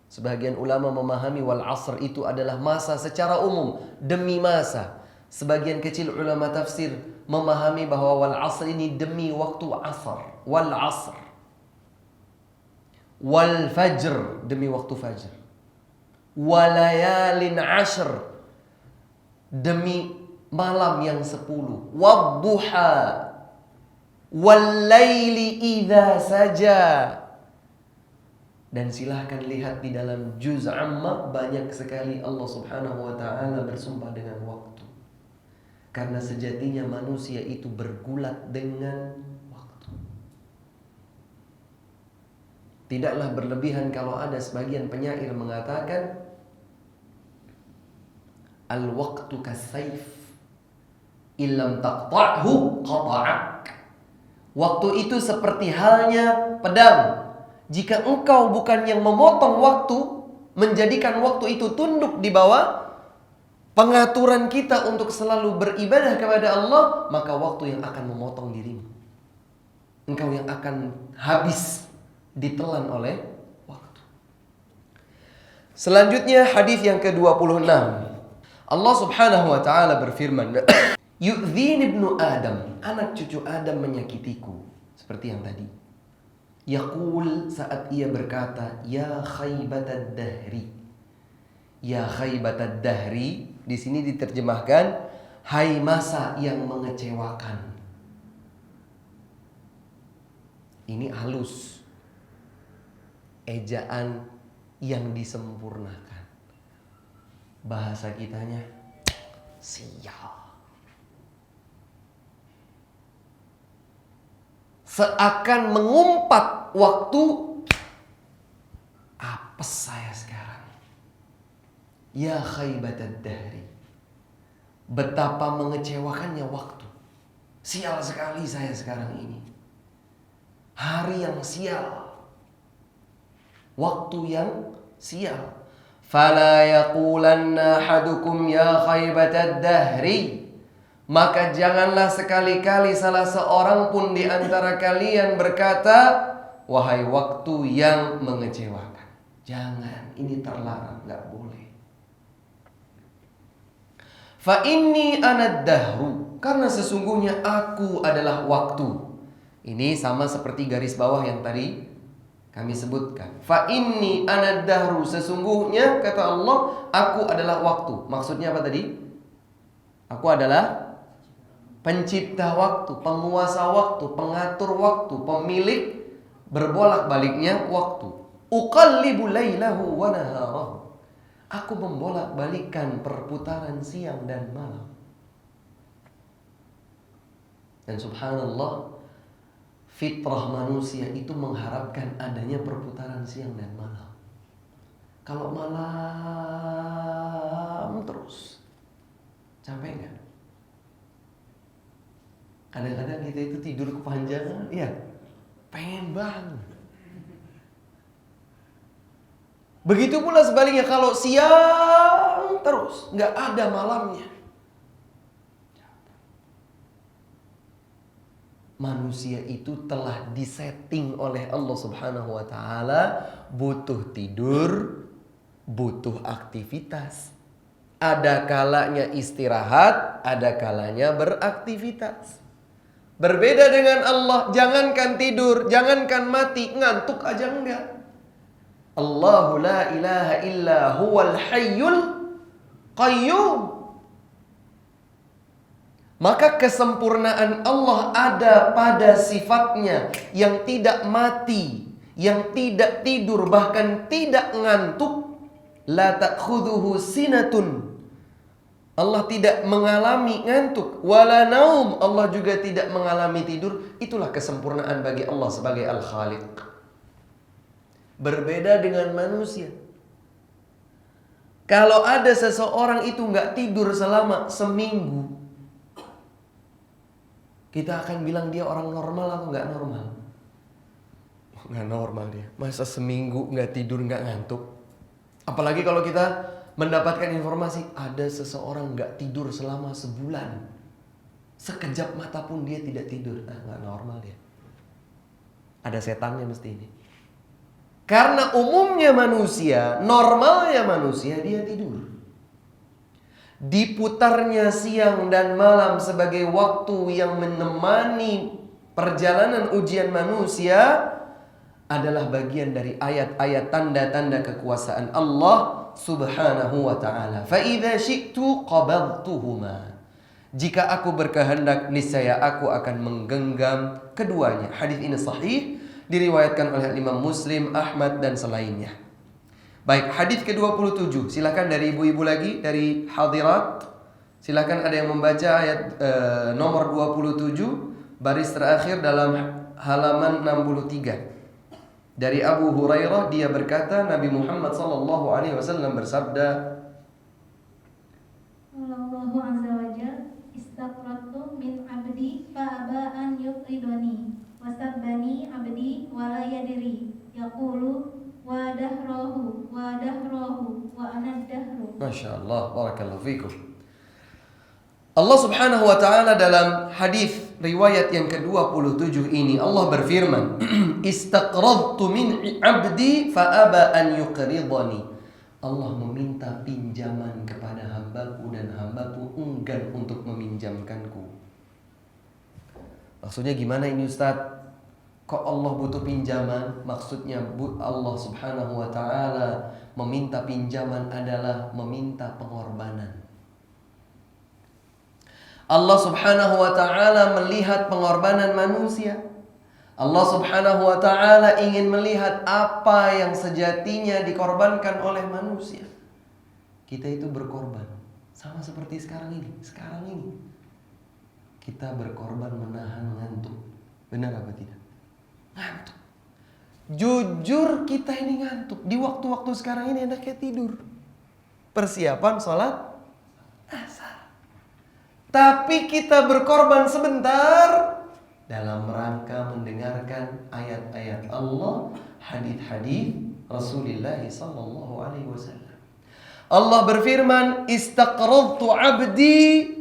S1: Sebagian ulama memahami wal asr itu adalah masa secara umum, demi masa. Sebagian kecil ulama tafsir memahami bahwa wal asr ini demi waktu asar. Wal asr. Wal fajr, demi waktu fajr. Walayalin ashr, demi malam yang 10. Wadduha, wallaili idza saja. Dan silahkan lihat di dalam juz amma, banyak sekali Allah Subhanahu wa ta'ala bersumpah dengan waktu. Karena sejatinya manusia itu bergulat dengan waktu. Tidaklah berlebihan kalau ada sebagian penyair mengatakan al-waqtu kas-sayf illam taqta'hu qata'ak. Waktu itu seperti halnya pedang. Jika engkau bukan yang memotong waktu, menjadikan waktu itu tunduk di bawah pengaturan kita untuk selalu beribadah kepada Allah, maka waktu yang akan memotong dirimu. Engkau yang akan habis ditelan oleh waktu. Selanjutnya hadis yang ke-26. Allah Subhanahu wa ta'ala berfirman, Yu'dhin ibnu Adam, anak cucu Adam menyakitiku. Seperti yang tadi. Yaqul, saat ia berkata, ya khaybatad dahri. Ya khaybatad dahri, di sini diterjemahkan, hai masa yang mengecewakan. Ini halus. Ejaan yang disempurnakan. Bahasa kitanya, sial. Seakan mengumpat waktu, apes saya sekarang. Ya khaybatad dahri, betapa mengecewakannya waktu. Sial sekali saya sekarang ini. Hari yang sial, waktu yang sial. Fala yaqulanna ahadukum ya khaybatad dahri, maka janganlah sekali-kali salah seorang pun di antara kalian berkata, wahai waktu yang mengecewakan. Jangan, ini terlarang, nggak boleh. Fa inni anad dahru, karena sesungguhnya aku adalah waktu. Ini sama seperti garis bawah yang tadi kami sebutkan. Fa inni anad dahru, sesungguhnya kata Allah, aku adalah waktu. Maksudnya apa tadi? Aku adalah pencipta waktu, penguasa waktu, pengatur waktu, pemilik berbolak-baliknya waktu. Uqallibu lailahu wa naharahu. Aku membolak-balikkan perputaran siang dan malam. Dan subhanallah, fitrah manusia itu mengharapkan adanya perputaran siang dan malam. Kalau malam terus, capek nggak? Kadang-kadang kita itu tidur kepanjangan, ya pengen banget. Begitu pula sebaliknya, kalau siang terus, nggak ada malamnya. Manusia itu telah disetting oleh Allah Subhanahu wa Ta'ala, butuh tidur, butuh aktivitas. Ada kalanya istirahat, ada kalanya beraktivitas. Berbeda dengan Allah, jangankan tidur, jangankan mati, ngantuk aja enggak. Allahu la ilaha illa huwal hayyul qayyum. Maka kesempurnaan Allah ada pada sifatnya yang tidak mati, yang tidak tidur, bahkan tidak ngantuk. La ta'khudhuhu sinatun. Allah tidak mengalami ngantuk. Wala naum. Allah juga tidak mengalami tidur. Itulah kesempurnaan bagi Allah sebagai Al-Khaliq. Berbeda dengan manusia. Kalau ada seseorang itu nggak tidur selama seminggu, kita akan bilang dia orang normal atau nggak normal? Nggak normal dia. Masa seminggu nggak tidur, nggak ngantuk? Apalagi kalau kita mendapatkan informasi ada seseorang nggak tidur selama sebulan, sekejap mata pun dia tidak tidur. Nggak normal dia. Ada setannya mesti ini. Karena umumnya manusia, normalnya manusia dia tidur. Diputarnya siang dan malam sebagai waktu yang menemani perjalanan ujian manusia adalah bagian dari ayat-ayat tanda-tanda kekuasaan Allah Subhanahu wa ta'ala. Fa idza syi'tu qabadtuhuma. Jika aku berkehendak, niscaya aku akan menggenggam keduanya. Hadis ini sahih, diriwayatkan oleh Imam Muslim, Ahmad dan selainnya. Baik, hadis ke-27. Silakan dari ibu-ibu lagi, dari hadirat. Silakan ada yang membaca ayat nomor 27, baris terakhir dalam halaman 63. Dari Abu Hurairah, dia berkata, Nabi Muhammad sallallahu alaihi wasallam bersabda,
S2: Allahu azza wa jalla, istaqratu min abdi fa aba an yuqidani wasabbani abdi wala yadri yaqulu wa dahrahu wa ana dahru. Masya
S1: Allah, barakallahu fikum. Allah Subhanahu wa ta'ala dalam hadis riwayat yang ke-27 ini, Allah berfirman, istaqradtu min abdi fa aba an yuqridani. Allah meminta pinjaman kepada hambaku dan hambaku enggan untuk meminjamkanku. Maksudnya gimana ini Ustaz? Kok Allah butuh pinjaman? Maksudnya Allah Subhanahu wa ta'ala meminta pinjaman adalah meminta pengorbanan. Allah Subhanahu wa ta'ala melihat pengorbanan manusia. Allah Subhanahu wa ta'ala ingin melihat apa yang sejatinya dikorbankan oleh manusia. Kita itu berkorban. Sama seperti sekarang ini. Sekarang ini kita berkorban menahan ngantuk. Benar apa tidak? Ngantuk. Jujur kita ini ngantuk. Di waktu-waktu sekarang ini enaknya tidur. Persiapan sholat asar. Tapi kita berkorban sebentar dalam rangka mendengarkan ayat-ayat Allah, hadis-hadis Rasulullah sallallahu alaihi wasallam. Allah berfirman, istaqradtu 'abdi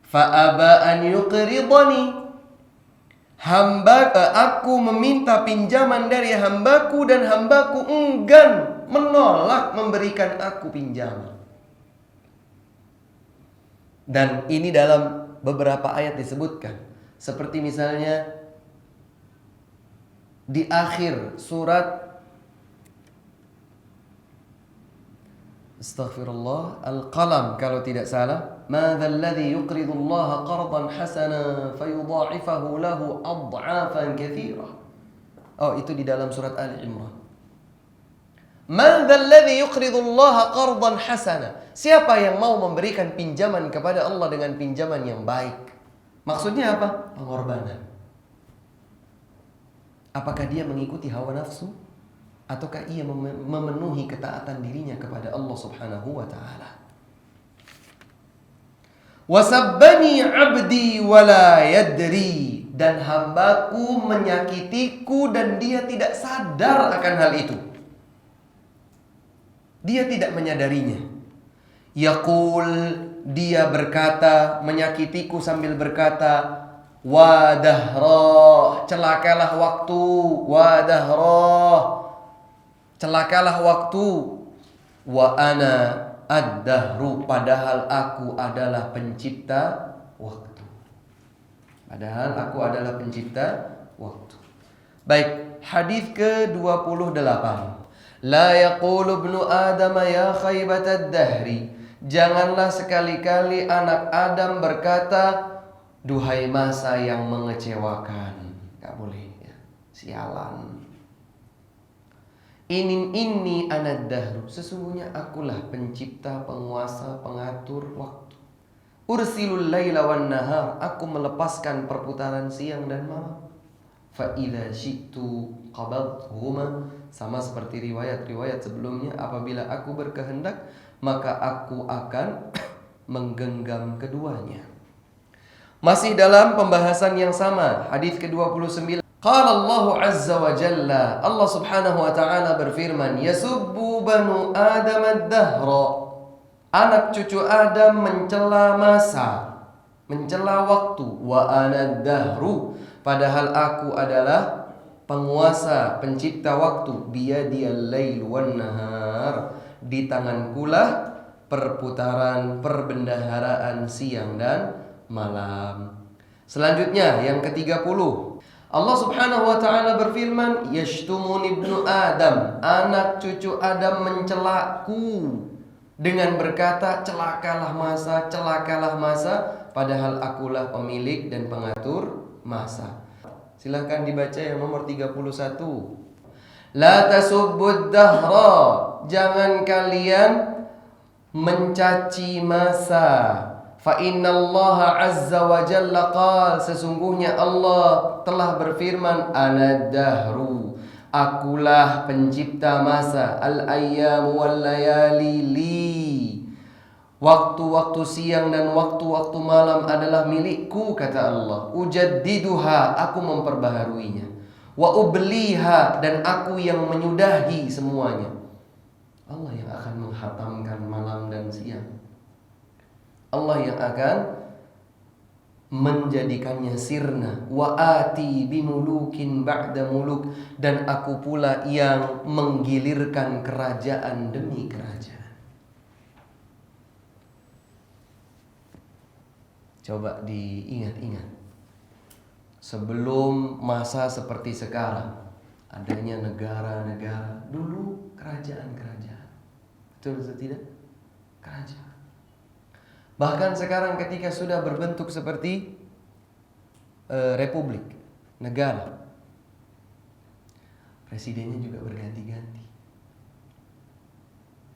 S1: fa aba an yuqridani. Aku meminta pinjaman dari hambaku dan hambaku enggan, menolak memberikan aku pinjaman. Dan ini dalam beberapa ayat disebutkan. Seperti misalnya di akhir surat Astaghfirullah, Al-Qalam kalau tidak salah. Madzal ladzi yuqridu Allah qardan hasana fayudha'ifahu lahu ad'afan katsira. Oh, itu di dalam surat Ali Imran. Man dzalladzi yuqridullaha qardan hasana. Siapa yang mau memberikan pinjaman kepada Allah dengan pinjaman yang baik? Maksudnya apa? Pengorbanan. Apakah dia mengikuti hawa nafsu ataukah ia memenuhi ketaatan dirinya kepada Allah Subhanahu wa taala? Wasabbani 'abdi wala yadri, dan hambaku menyakitiku dan dia tidak sadar akan hal itu. Dia tidak menyadarinya. Yaqul, dia berkata, menyakitiku sambil berkata, wa dahra, celakalah waktu, wa dahra, celakalah waktu, wa ana ad-dahru, padahal aku adalah pencipta waktu. Padahal aku adalah pencipta waktu. Baik, hadis ke-28. La yaqulu ibnu Adam ya khaybatad dahri. Janganlah sekali-kali anak Adam berkata, duhai masa yang mengecewakan. Gak boleh ya. Sialan. Inni anad dahru, sesungguhnya akulah pencipta, penguasa, pengatur waktu. Ursilul laila wan nahar, aku melepaskan perputaran siang dan malam. Fa idza syi'tu qabadhuma, sama seperti riwayat-riwayat sebelumnya, apabila aku berkehendak maka aku akan menggenggam keduanya. Masih dalam pembahasan yang sama, hadis ke-29. Qala Allah Azza wa Jalla, Allah Subhanahu wa taala berfirman, yasubbu banu Adam ad-dahra. Anak cucu Adam mencela masa, mencela waktu. Wa ana ad-dahru, padahal aku adalah penguasa, pencipta waktu. Biyadiyal lail wan nahar, di tangankulah perputaran, perbendaharaan siang dan malam. Selanjutnya yang ke-30. Allah Subhanahu wa taala berfirman, yashtumun ibnu Adam, anak cucu Adam mencelaku dengan berkata, celakalah masa, padahal akulah pemilik dan pengatur masa. Silahkan dibaca yang nomor 31. La tasubbud dahra, jangan kalian mencaci masa. Fa innallaha azza wa jalla qala, sesungguhnya Allah telah berfirman, anad dahru, akulah pencipta masa, al ayyamu wal layali li, waktu-waktu siang dan waktu-waktu malam adalah milikku, kata Allah. Ujaddiduha, aku memperbaharuinya. Wa ubliha, dan aku yang menyudahi semuanya. Allah yang akan menghatamkan malam dan siang. Allah yang akan menjadikannya sirna. Wa ati bimulukin ba'da muluk, dan aku pula yang menggilirkan kerajaan demi kerajaan. Coba diingat-ingat, sebelum masa seperti sekarang, adanya negara-negara, dulu kerajaan-kerajaan. Betul atau tidak? Kerajaan. Bahkan sekarang ketika sudah berbentuk seperti republik, negara, presidennya juga berganti-ganti.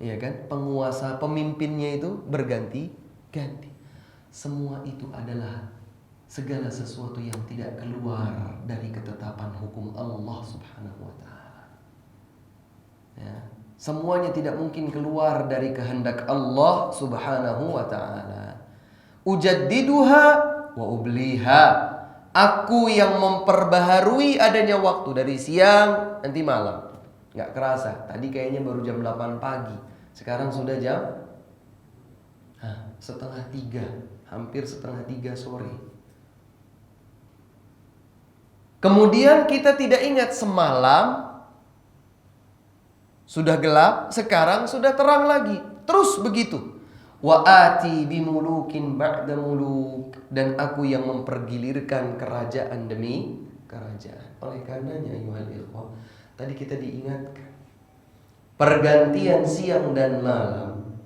S1: Iya kan? Penguasa, pemimpinnya itu berganti-ganti. Semua itu adalah segala sesuatu yang tidak keluar dari ketetapan hukum Allah Subhanahu wa taala. Ya. Semuanya tidak mungkin keluar dari kehendak Allah Subhanahu wa ta'ala. Ujaddiduha wa ubliha, aku yang memperbaharui adanya waktu dari siang nanti malam. Gak kerasa, tadi kayaknya baru jam 8 pagi, sekarang sudah jam setengah 3, hampir setengah 3 sore. Kemudian kita tidak ingat semalam sudah gelap, sekarang sudah terang lagi. Terus begitu. Wa ati bimulukin ba'da muluk, dan aku yang mempergilirkan kerajaan demi kerajaan. Oleh karenanya ayuhal ikhwah, tadi kita diingatkan pergantian siang dan malam,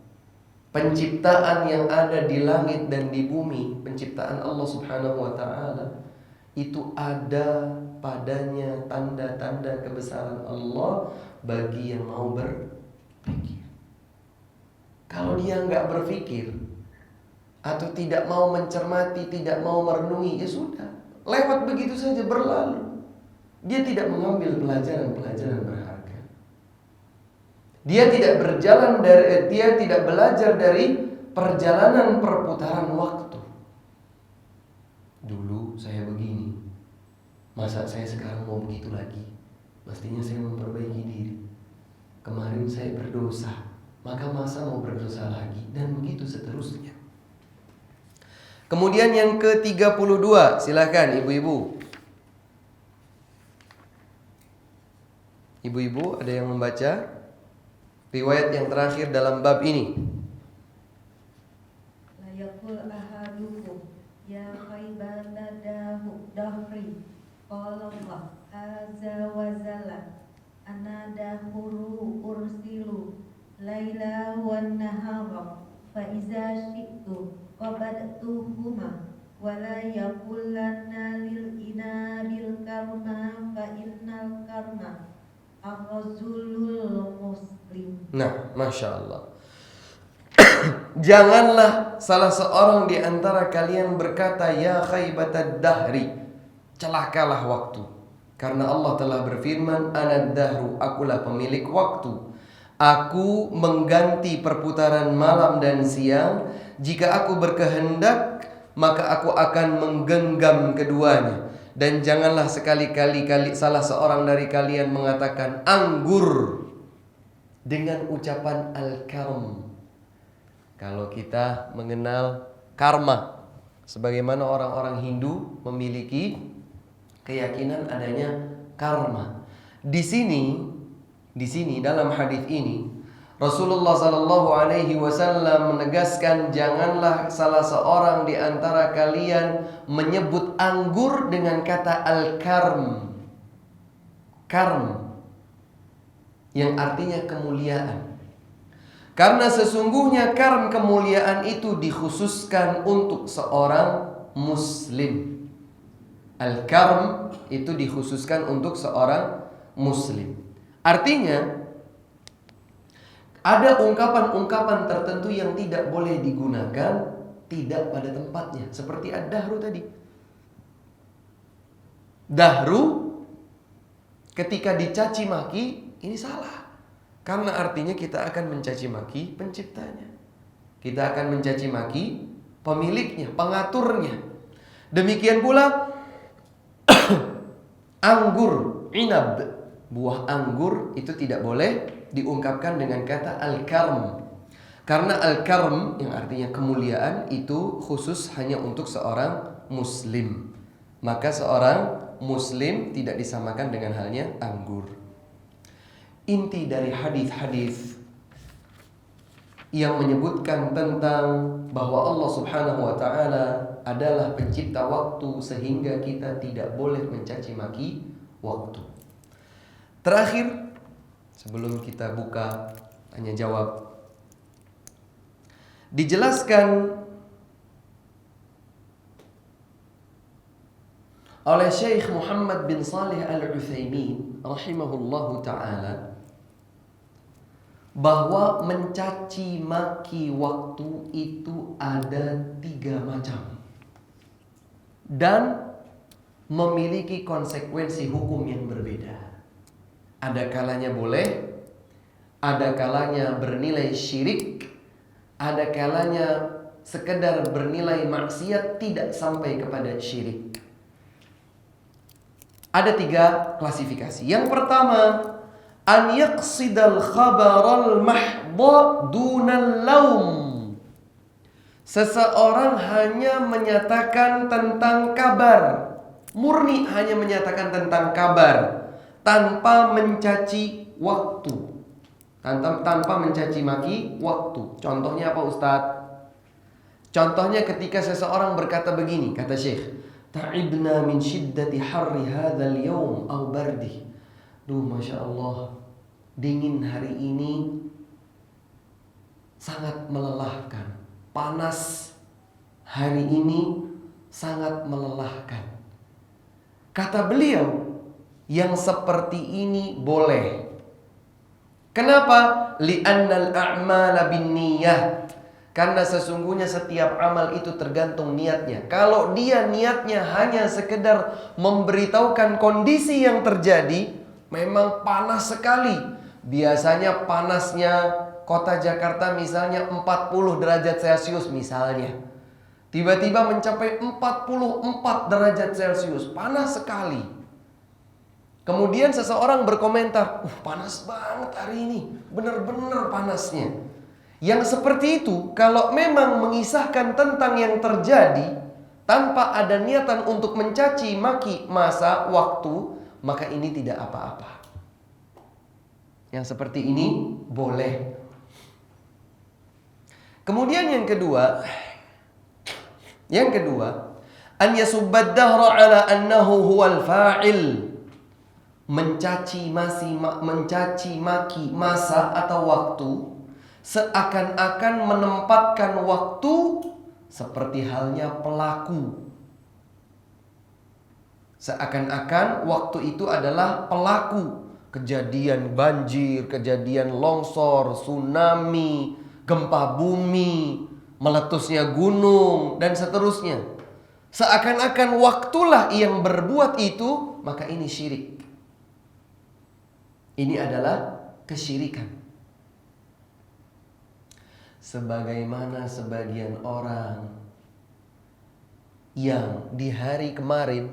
S1: penciptaan yang ada di langit dan di bumi, penciptaan Allah Subhanahu wa ta'ala, itu ada padanya tanda-tanda kebesaran Allah bagi yang mau berpikir. Kalau dia nggak berpikir atau tidak mau mencermati, tidak mau merenungi, ya sudah, lewat begitu saja, berlalu. Dia tidak mengambil pelajaran-pelajaran berharga. Dia tidak belajar dari perjalanan perputaran waktu. Dulu saya begini, masa saya sekarang mau begitu lagi? Mestinya saya memperbaiki diri. Kemarin saya berdosa, maka masa mau berdosa lagi? Dan begitu seterusnya. Kemudian yang ke-32, silakan ibu-ibu. Ibu-ibu ada yang membaca riwayat yang terakhir dalam bab ini?
S3: La yaqul ahadukum ya khaybata dahri qala Allah azza wa jalla ana dahuru ursilu laila wan nahara fa iza syi'tu qabadtuhuma wala yaqulanna lil inabil karma fa innal karma ar-rajulul muslim.
S1: Nah, Masya Allah. Janganlah salah seorang di antara kalian berkata, ya khaybatad dahri, celakalah waktu. Karena Allah telah berfirman, anad dahru, akulah pemilik waktu. Aku mengganti perputaran malam dan siang. Jika aku berkehendak, maka aku akan menggenggam keduanya. Dan janganlah sekali-kali salah seorang dari kalian mengatakan anggur dengan ucapan al-karm. Kalau kita mengenal karma, sebagaimana orang-orang Hindu memiliki keyakinan adanya karma. Di sini dalam hadis ini Rasulullah SAW menegaskan, janganlah salah seorang di antara kalian menyebut anggur dengan kata al-karm. Karm yang artinya kemuliaan. Karena sesungguhnya karm, kemuliaan itu dikhususkan untuk seorang muslim. Al-karm itu dikhususkan untuk seorang muslim. Artinya ada ungkapan-ungkapan tertentu yang tidak boleh digunakan, tidak pada tempatnya. Seperti ad-dahru tadi. Dahru ketika dicaci maki, ini salah. Karena artinya kita akan mencaci maki penciptanya. Kita akan mencaci maki pemiliknya, pengaturnya. Demikian pula anggur, inab, buah anggur itu tidak boleh diungkapkan dengan kata al-karm. Karena al-karm yang artinya kemuliaan itu khusus hanya untuk seorang muslim. Maka seorang muslim tidak disamakan dengan halnya anggur. Inti dari hadis-hadis yang menyebutkan tentang bahwa Allah Subhanahu wa taala adalah pencipta waktu, sehingga kita tidak boleh mencaci maki waktu. Terakhir, sebelum kita buka tanya jawab, dijelaskan oleh Syekh Muhammad bin Salih Al-Utsaimin rahimahullahu ta'ala bahwa mencaci maki waktu itu ada 3 macam dan memiliki konsekuensi hukum yang berbeda. Ada kalanya boleh, ada kalanya bernilai syirik, ada kalanya sekedar bernilai maksiat tidak sampai kepada syirik. Ada 3 klasifikasi. Yang pertama, an yaqsidal khabaral mahdha dunal laum. Seseorang hanya menyatakan tentang kabar, murni hanya menyatakan tentang kabar, tanpa mencaci waktu, tanpa mencaci maki waktu. Contohnya apa Ustadz? Contohnya ketika seseorang berkata begini, kata Syekh, ta'ibna min syiddati harri hadzal yawm aw bardi. Duh, Masya Allah, dingin hari ini sangat melelahkan. Panas hari ini sangat melelahkan. Kata beliau, yang seperti ini boleh. Kenapa? Li'annal a'mala binniyah. Karena sesungguhnya setiap amal itu tergantung niatnya. Kalau dia niatnya hanya sekedar memberitahukan kondisi yang terjadi, memang panas sekali. Biasanya panasnya kota Jakarta misalnya 40 derajat Celcius misalnya. Tiba-tiba mencapai 44 derajat Celcius. Panas sekali. Kemudian seseorang berkomentar, panas banget hari ini. Benar-benar panasnya. Yang seperti itu, kalau memang mengisahkan tentang yang terjadi tanpa ada niatan untuk mencaci maki masa waktu, maka ini tidak apa-apa. Yang seperti ini boleh. Kemudian yang kedua, an yasubbad dahra ala annahu huwal fa'il. Mencaci maki masa atau waktu seakan-akan menempatkan waktu seperti halnya pelaku. Seakan-akan waktu itu adalah pelaku. Kejadian banjir, kejadian longsor, tsunami, gempa bumi, meletusnya gunung, dan seterusnya. Seakan-akan waktulah yang berbuat itu, maka ini syirik. Ini adalah kesyirikan. Sebagaimana sebagian orang yang di hari kemarin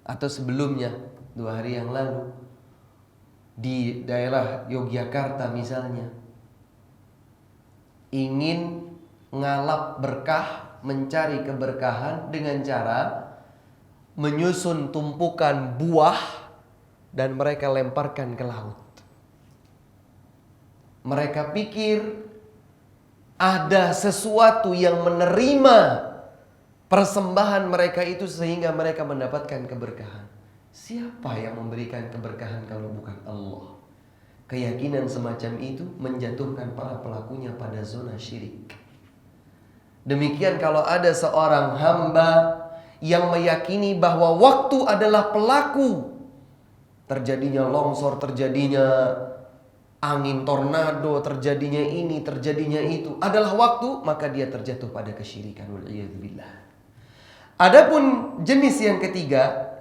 S1: atau sebelumnya, 2 hari yang lalu, di daerah Yogyakarta misalnya, ingin ngalap berkah, mencari keberkahan dengan cara menyusun tumpukan buah dan mereka lemparkan ke laut. Mereka pikir ada sesuatu yang menerima persembahan mereka itu sehingga mereka mendapatkan keberkahan. Siapa yang memberikan keberkahan kalau bukan Allah? Keyakinan semacam itu menjatuhkan para pelakunya pada zona syirik. Demikian kalau ada seorang hamba yang meyakini bahwa waktu adalah pelaku terjadinya longsor, terjadinya angin tornado, terjadinya ini, terjadinya itu adalah waktu, maka dia terjatuh pada kesyirikan. Wal'iyadzubillah. Adapun jenis yang ketiga,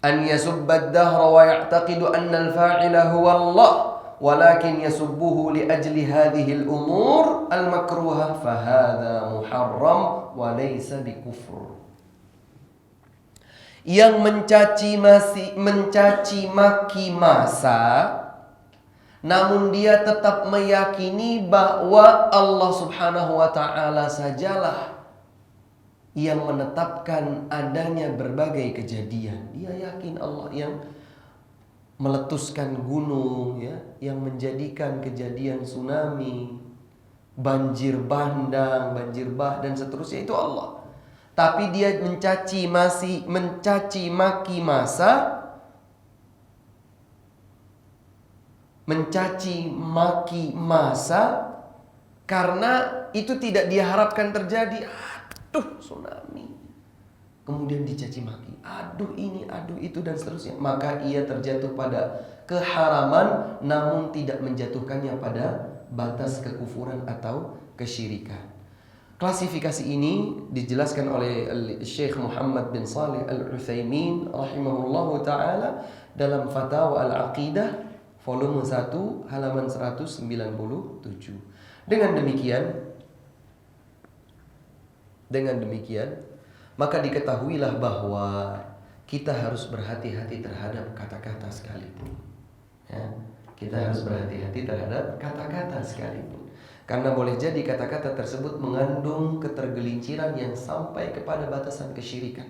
S1: an yasubbad dahra wa ya'taqidu anna al-fa'ila huwa Allah walakin yasubbuhu li ajli hadhihi al-umur al-makruhah fa hadha muharram wa laysa bikufur. Yang mencaci maki masa, namun dia tetap meyakini bahwa Allah Subhanahu wa ta'ala sajalah yang menetapkan adanya berbagai kejadian. Dia yakin Allah yang meletuskan gunung, ya, yang menjadikan kejadian tsunami, banjir bandang, banjir bah, dan seterusnya, itu Allah. Tapi dia mencaci maki masa karena itu tidak diharapkan terjadi. Aduh, tsunami. Kemudian dicaci maki. Aduh ini, aduh itu, dan seterusnya. Maka ia terjatuh pada keharaman, namun tidak menjatuhkannya pada batas kekufuran atau kesyirikan. Klasifikasi ini dijelaskan oleh Syekh Muhammad bin Shalih Al-Utsaimin rahimahullahu ta'ala dalam Fatawa Al-Aqidah volume 1 halaman 197. Dengan demikian, maka diketahuilah bahwa kita harus berhati-hati terhadap kata-kata sekalipun. Ya, kita harus berhati-hati terhadap kata-kata sekalipun. Karena boleh jadi kata-kata tersebut mengandung ketergelinciran yang sampai kepada batasan kesyirikan,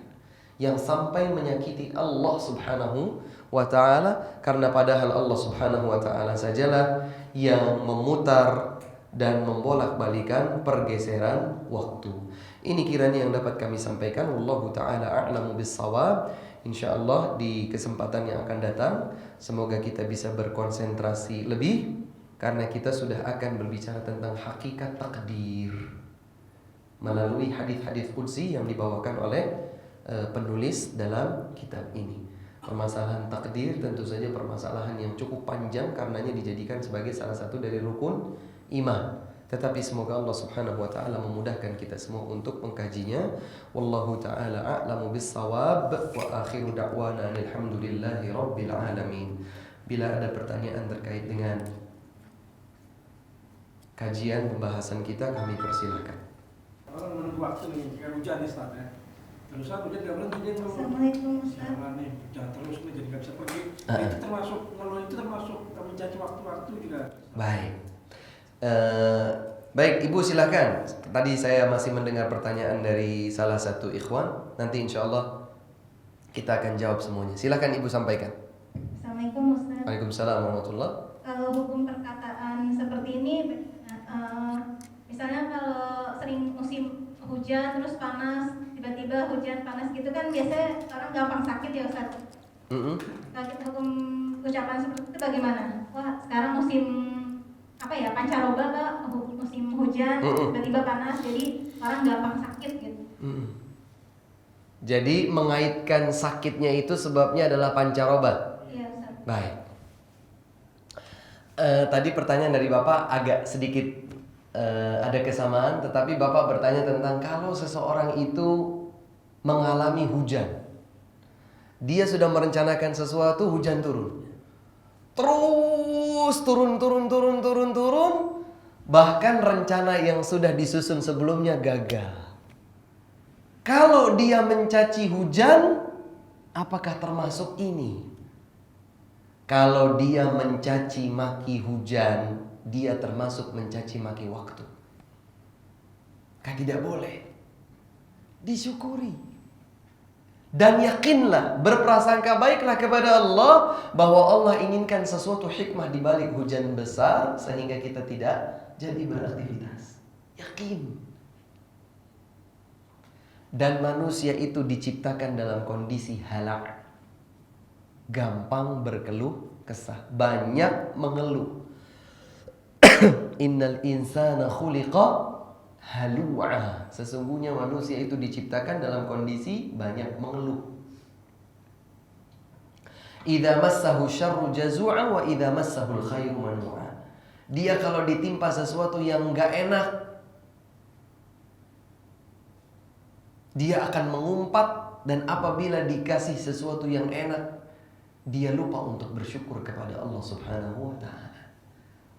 S1: yang sampai menyakiti Allah Subhanahu wa ta'ala. Karena padahal Allah Subhanahu wa ta'ala sajalah yang memutar dan membolak-balikan pergeseran waktu. Ini kiranya yang dapat kami sampaikan. Wallahu ta'ala a'lamu bis-shawab. InsyaAllah di kesempatan yang akan datang, semoga kita bisa berkonsentrasi lebih, karena kita sudah akan berbicara tentang hakikat takdir melalui hadis-hadis qudsi yang dibawakan oleh penulis dalam kitab ini. Permasalahan takdir tentu saja permasalahan yang cukup panjang karenanya dijadikan sebagai salah satu dari rukun iman. Tetapi semoga Allah Subhanahu wa taala memudahkan kita semua untuk mengkajinya. Wallahu taala a'lamu bis-shawab wa akhiru da'wana alhamdulillahi rabbil alamin. Bila ada pertanyaan terkait dengan kajian pembahasan kita, kami persilakan.
S4: Orang menunggu waktu nih, kayak hujan nih Ustaz ya. Terus aku jadi nggak berhenti dia tuh.
S2: Assalamualaikum Ustaz.
S4: Jangan nih, hujan terus nih jadi nggak bisa pergi. Itu termasuk ngeluh, itu termasuk mencaci waktu-waktu juga.
S1: Baik. Baik, Ibu silakan. Tadi saya masih mendengar pertanyaan dari salah satu ikhwan. Nanti insya Allah kita akan jawab semuanya. Silakan Ibu sampaikan.
S2: Assalamualaikum Ustaz.
S1: Waalaikumsalam warahmatullah.
S2: Kalau hukum perkataan seperti ini, misalnya kalau sering musim hujan terus panas, tiba-tiba hujan panas gitu kan biasanya orang gampang sakit ya Ustaz. Kalau kita hukum ucapan seperti itu bagaimana? Wah sekarang musim apa ya, pancaroba Pak, musim hujan tiba-tiba panas jadi orang gampang sakit gitu.
S1: Jadi mengaitkan sakitnya itu sebabnya adalah pancaroba.
S2: Iya Ustaz.
S1: Baik. Tadi pertanyaan dari Bapak agak sedikit ada kesamaan, tetapi Bapak bertanya tentang kalau seseorang itu mengalami hujan, dia sudah merencanakan sesuatu, hujan turun, terus turun, bahkan rencana yang sudah disusun sebelumnya gagal. Kalau dia mencaci hujan, apakah termasuk ini? Kalau dia mencaci maki hujan, dia termasuk mencaci maki waktu. Kan tidak boleh. Disyukuri. Dan yakinlah, berprasangka baiklah kepada Allah bahwa Allah inginkan sesuatu hikmah di balik hujan besar sehingga kita tidak jadi beraktivitas. Yakin. Dan manusia itu diciptakan dalam kondisi halak. Gampang berkeluh kesah, banyak mengeluh. Innal insana khuliqa halu'a. Sesungguhnya manusia itu diciptakan dalam kondisi banyak mengeluh. Idza massahu syarru jazu'a wa idza massahu khairu manu'a. Dia kalau ditimpa sesuatu yang enggak enak, dia akan mengumpat, dan apabila dikasih sesuatu yang enak, dia lupa untuk bersyukur kepada Allah Subhanahu wa ta'ala.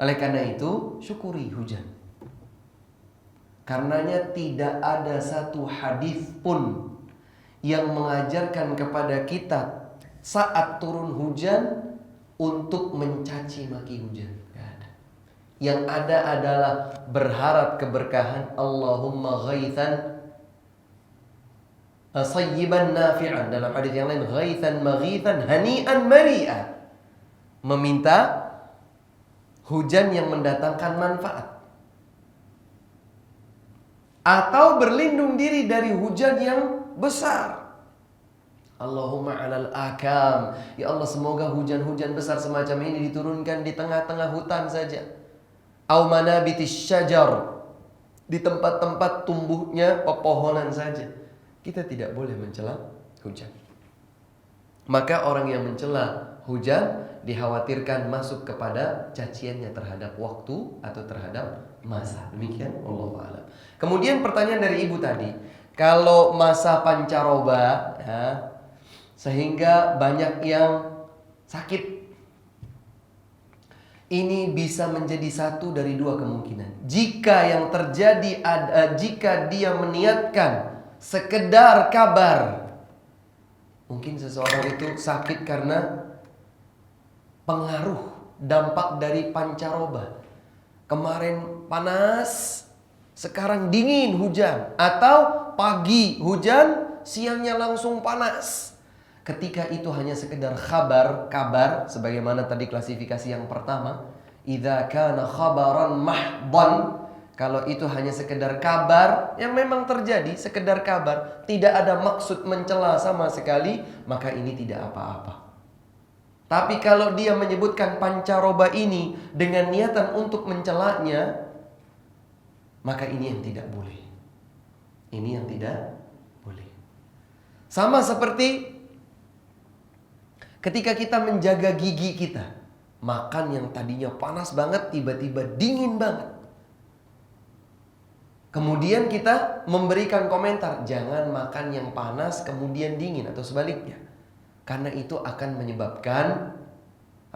S1: Oleh karena itu, syukuri hujan. Karenanya tidak ada satu hadis pun yang mengajarkan kepada kita saat turun hujan untuk mencaci maki hujan. Tidak ada. Yang ada adalah berharap keberkahan. Allahumma ghaithan sayyiban nafi'an. Dalam hadis yang lain, ghaithan maghithan hani'an mari'a. Meminta hujan yang mendatangkan manfaat. Atau berlindung diri dari hujan yang besar. Allahumma alal akam. Ya Allah, semoga hujan-hujan besar semacam ini diturunkan di tengah-tengah hutan saja. Au manabitis syajar. Di tempat-tempat tumbuhnya pepohonan saja. Kita tidak boleh mencela hujan. Maka orang yang mencela hujan dikhawatirkan masuk kepada caciannya terhadap waktu atau terhadap masa. Demikian Allahu a'lam. Kemudian pertanyaan dari ibu tadi, kalau masa pancaroba ya, sehingga banyak yang sakit, ini bisa menjadi satu dari dua kemungkinan. Jika yang terjadi jika dia meniatkan sekedar kabar, mungkin seseorang itu sakit karena pengaruh dampak dari pancaroba. Kemarin panas, sekarang dingin hujan. Atau pagi hujan, siangnya langsung panas. Ketika itu hanya sekedar kabar, sebagaimana tadi klasifikasi yang pertama, idza kana khabaran mahdhan, kalau itu hanya sekedar kabar yang memang terjadi, sekedar kabar, tidak ada maksud mencela sama sekali, maka ini tidak apa-apa. Tapi kalau dia menyebutkan pancaroba ini dengan niatan untuk mencelanya, maka ini yang tidak boleh. Ini yang tidak boleh. Sama seperti ketika kita menjaga gigi kita, makan yang tadinya panas banget tiba-tiba dingin banget. Kemudian kita memberikan komentar, jangan makan yang panas kemudian dingin atau sebaliknya. Karena itu akan menyebabkan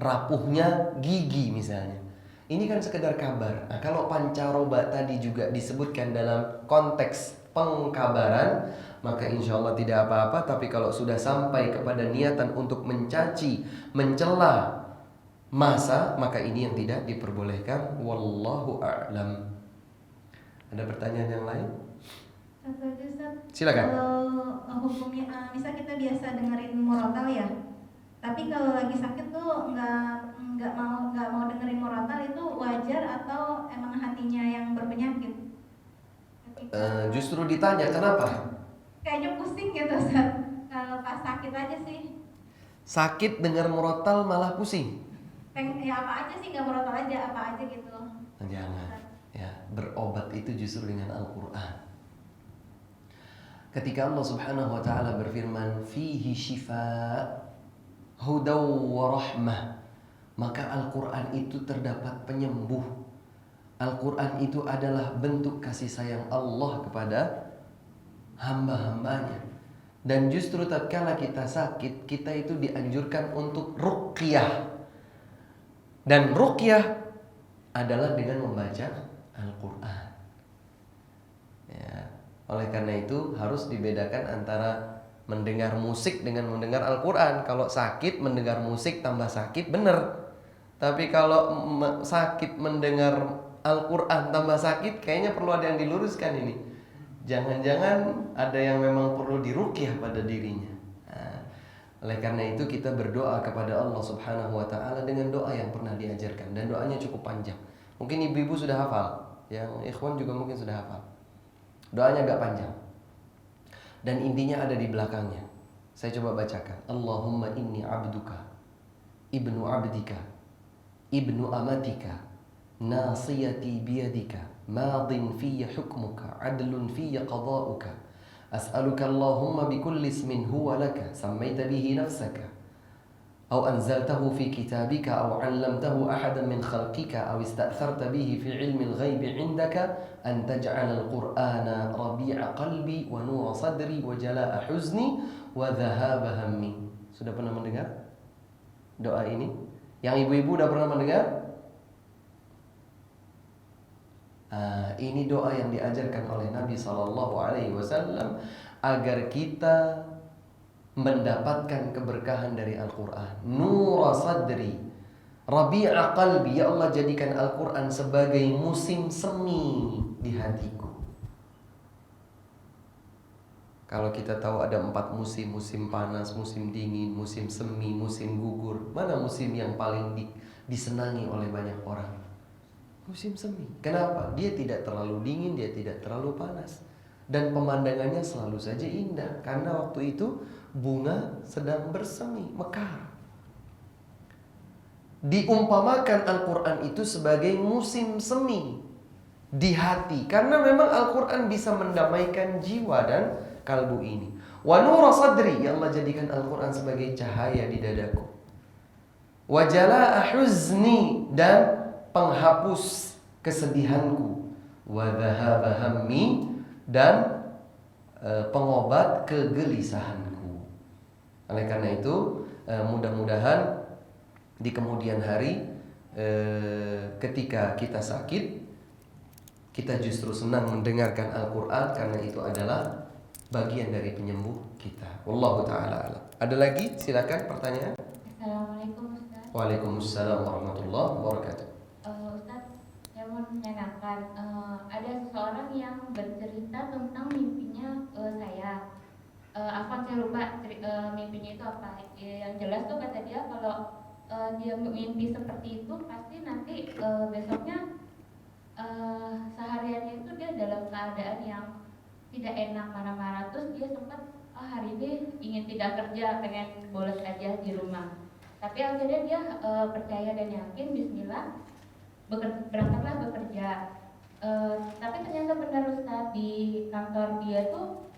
S1: rapuhnya gigi misalnya. Ini kan sekedar kabar. Nah, kalau pancaroba tadi juga disebutkan dalam konteks pengkabaran, maka insya Allah tidak apa-apa. Tapi kalau sudah sampai kepada niatan untuk mencaci, mencela masa, maka ini yang tidak diperbolehkan. Wallahu a'lam. Ada pertanyaan yang lain?
S2: Satu aja Ustaz.
S1: Silakan.
S2: Kalau hukumnya, misal kita biasa dengerin murotal ya, tapi kalau lagi sakit tuh nggak mau dengerin murotal, itu wajar atau emang hatinya yang berpenyakit?
S1: Justru ditanya kenapa?
S2: Kayaknya pusing gitu Ustaz. Kalau pas sakit aja sih.
S1: Sakit dengar murotal malah pusing.
S2: Ya apa aja sih, nggak murotal aja, apa aja gitu.
S1: Jangan. Ya, berobat itu justru dengan Al-Quran. Ketika Allah Subhanahu wa taala berfirman, "Fihi shifa hudaw wa rahmah." Maka Al-Quran itu terdapat penyembuh. Al-Quran itu adalah bentuk kasih sayang Allah kepada hamba-hambanya. Dan justru tatkala kita sakit, kita itu dianjurkan untuk ruqyah. Dan ruqyah adalah dengan membaca Al-Quran. Ya, oleh karena itu harus dibedakan antara mendengar musik dengan mendengar Al-Quran. Kalau sakit mendengar musik tambah sakit, bener. Tapi kalau sakit mendengar Al-Quran tambah sakit, kayaknya perlu ada yang diluruskan ini. Jangan-jangan ada yang memang perlu diruqyah pada dirinya. Nah, oleh karena itu kita berdoa kepada Allah Subhanahu wa taala dengan doa yang pernah diajarkan, dan doanya cukup panjang. Mungkin ibu-ibu sudah hafal, yang ikhwan juga mungkin sudah hafal. Doanya agak panjang, dan intinya ada di belakangnya. Saya coba bacakan. Allahumma inni abduka, ibnu abdika, ibnu amatika, nasiyati biyadika, madin fiyya hukmuka, adlun fiyya qada'uka. As'aluka Allahumma bikulli ismin huwa laka, sammaita bihi nafsaka, أو أنزلته في كتابك أو علمته أحدا من خلقك أو استأثرت به في علم الغيب عندك أن تجعل القرآن ربيع قلبي ونور صدري وجلاء حزني وذهاب همي. Sudah pernah mendengar doa ini? Yang ibu-ibu udah pernah mendengar? Ini doa yang diajarkan oleh Nabi SAW agar kita mendapatkan keberkahan dari Al-Quran. Nur sadri, rabi'a qalbi. Ya Allah, jadikan Al-Quran sebagai musim semi di hatiku. Kalau kita tahu ada 4 musim, musim panas, musim dingin, musim semi, musim gugur. Mana musim yang paling disenangi oleh banyak orang? Musim semi. Kenapa? Dia tidak terlalu dingin, dia tidak terlalu panas, dan pemandangannya selalu saja indah. Karena waktu itu bunga sedang bersemi, mekar. Diumpamakan Al-Quran itu sebagai musim semi di hati, karena memang Al-Quran bisa mendamaikan jiwa dan kalbu ini. Wa nura sadri, ya Allah jadikan Al-Quran sebagai cahaya di dadaku. Wa jalaa huzni, dan penghapus kesedihanku. Wa dhahaba hammi, dan pengobat kegelisahanku. Oleh karena itu mudah-mudahan di kemudian hari ketika kita sakit, kita justru senang mendengarkan Al-Quran, karena itu adalah bagian dari penyembuh kita. Wallahu ta'ala a'lam. Ada lagi? Silakan pertanyaan.
S2: Assalamualaikum Ustaz.
S1: Waalaikumsalam warahmatullahi wabarakatuh.
S2: Ustaz, saya mau menanyakan, ada seseorang yang bercerita tentang mimpinya saya. Afwan, saya lupa mimpinya itu apa. Yang jelas tuh kata dia kalau dia mimpi seperti itu pasti nanti besoknya sehariannya itu dia dalam keadaan yang tidak enak, marah-marah. Terus dia sempat hari ini ingin tidak kerja, pengen bolos aja di rumah. Tapi akhirnya dia percaya dan yakin, bismillah, berangkatlah bekerja. Tapi ternyata benar Ustaz, di kantor dia tuh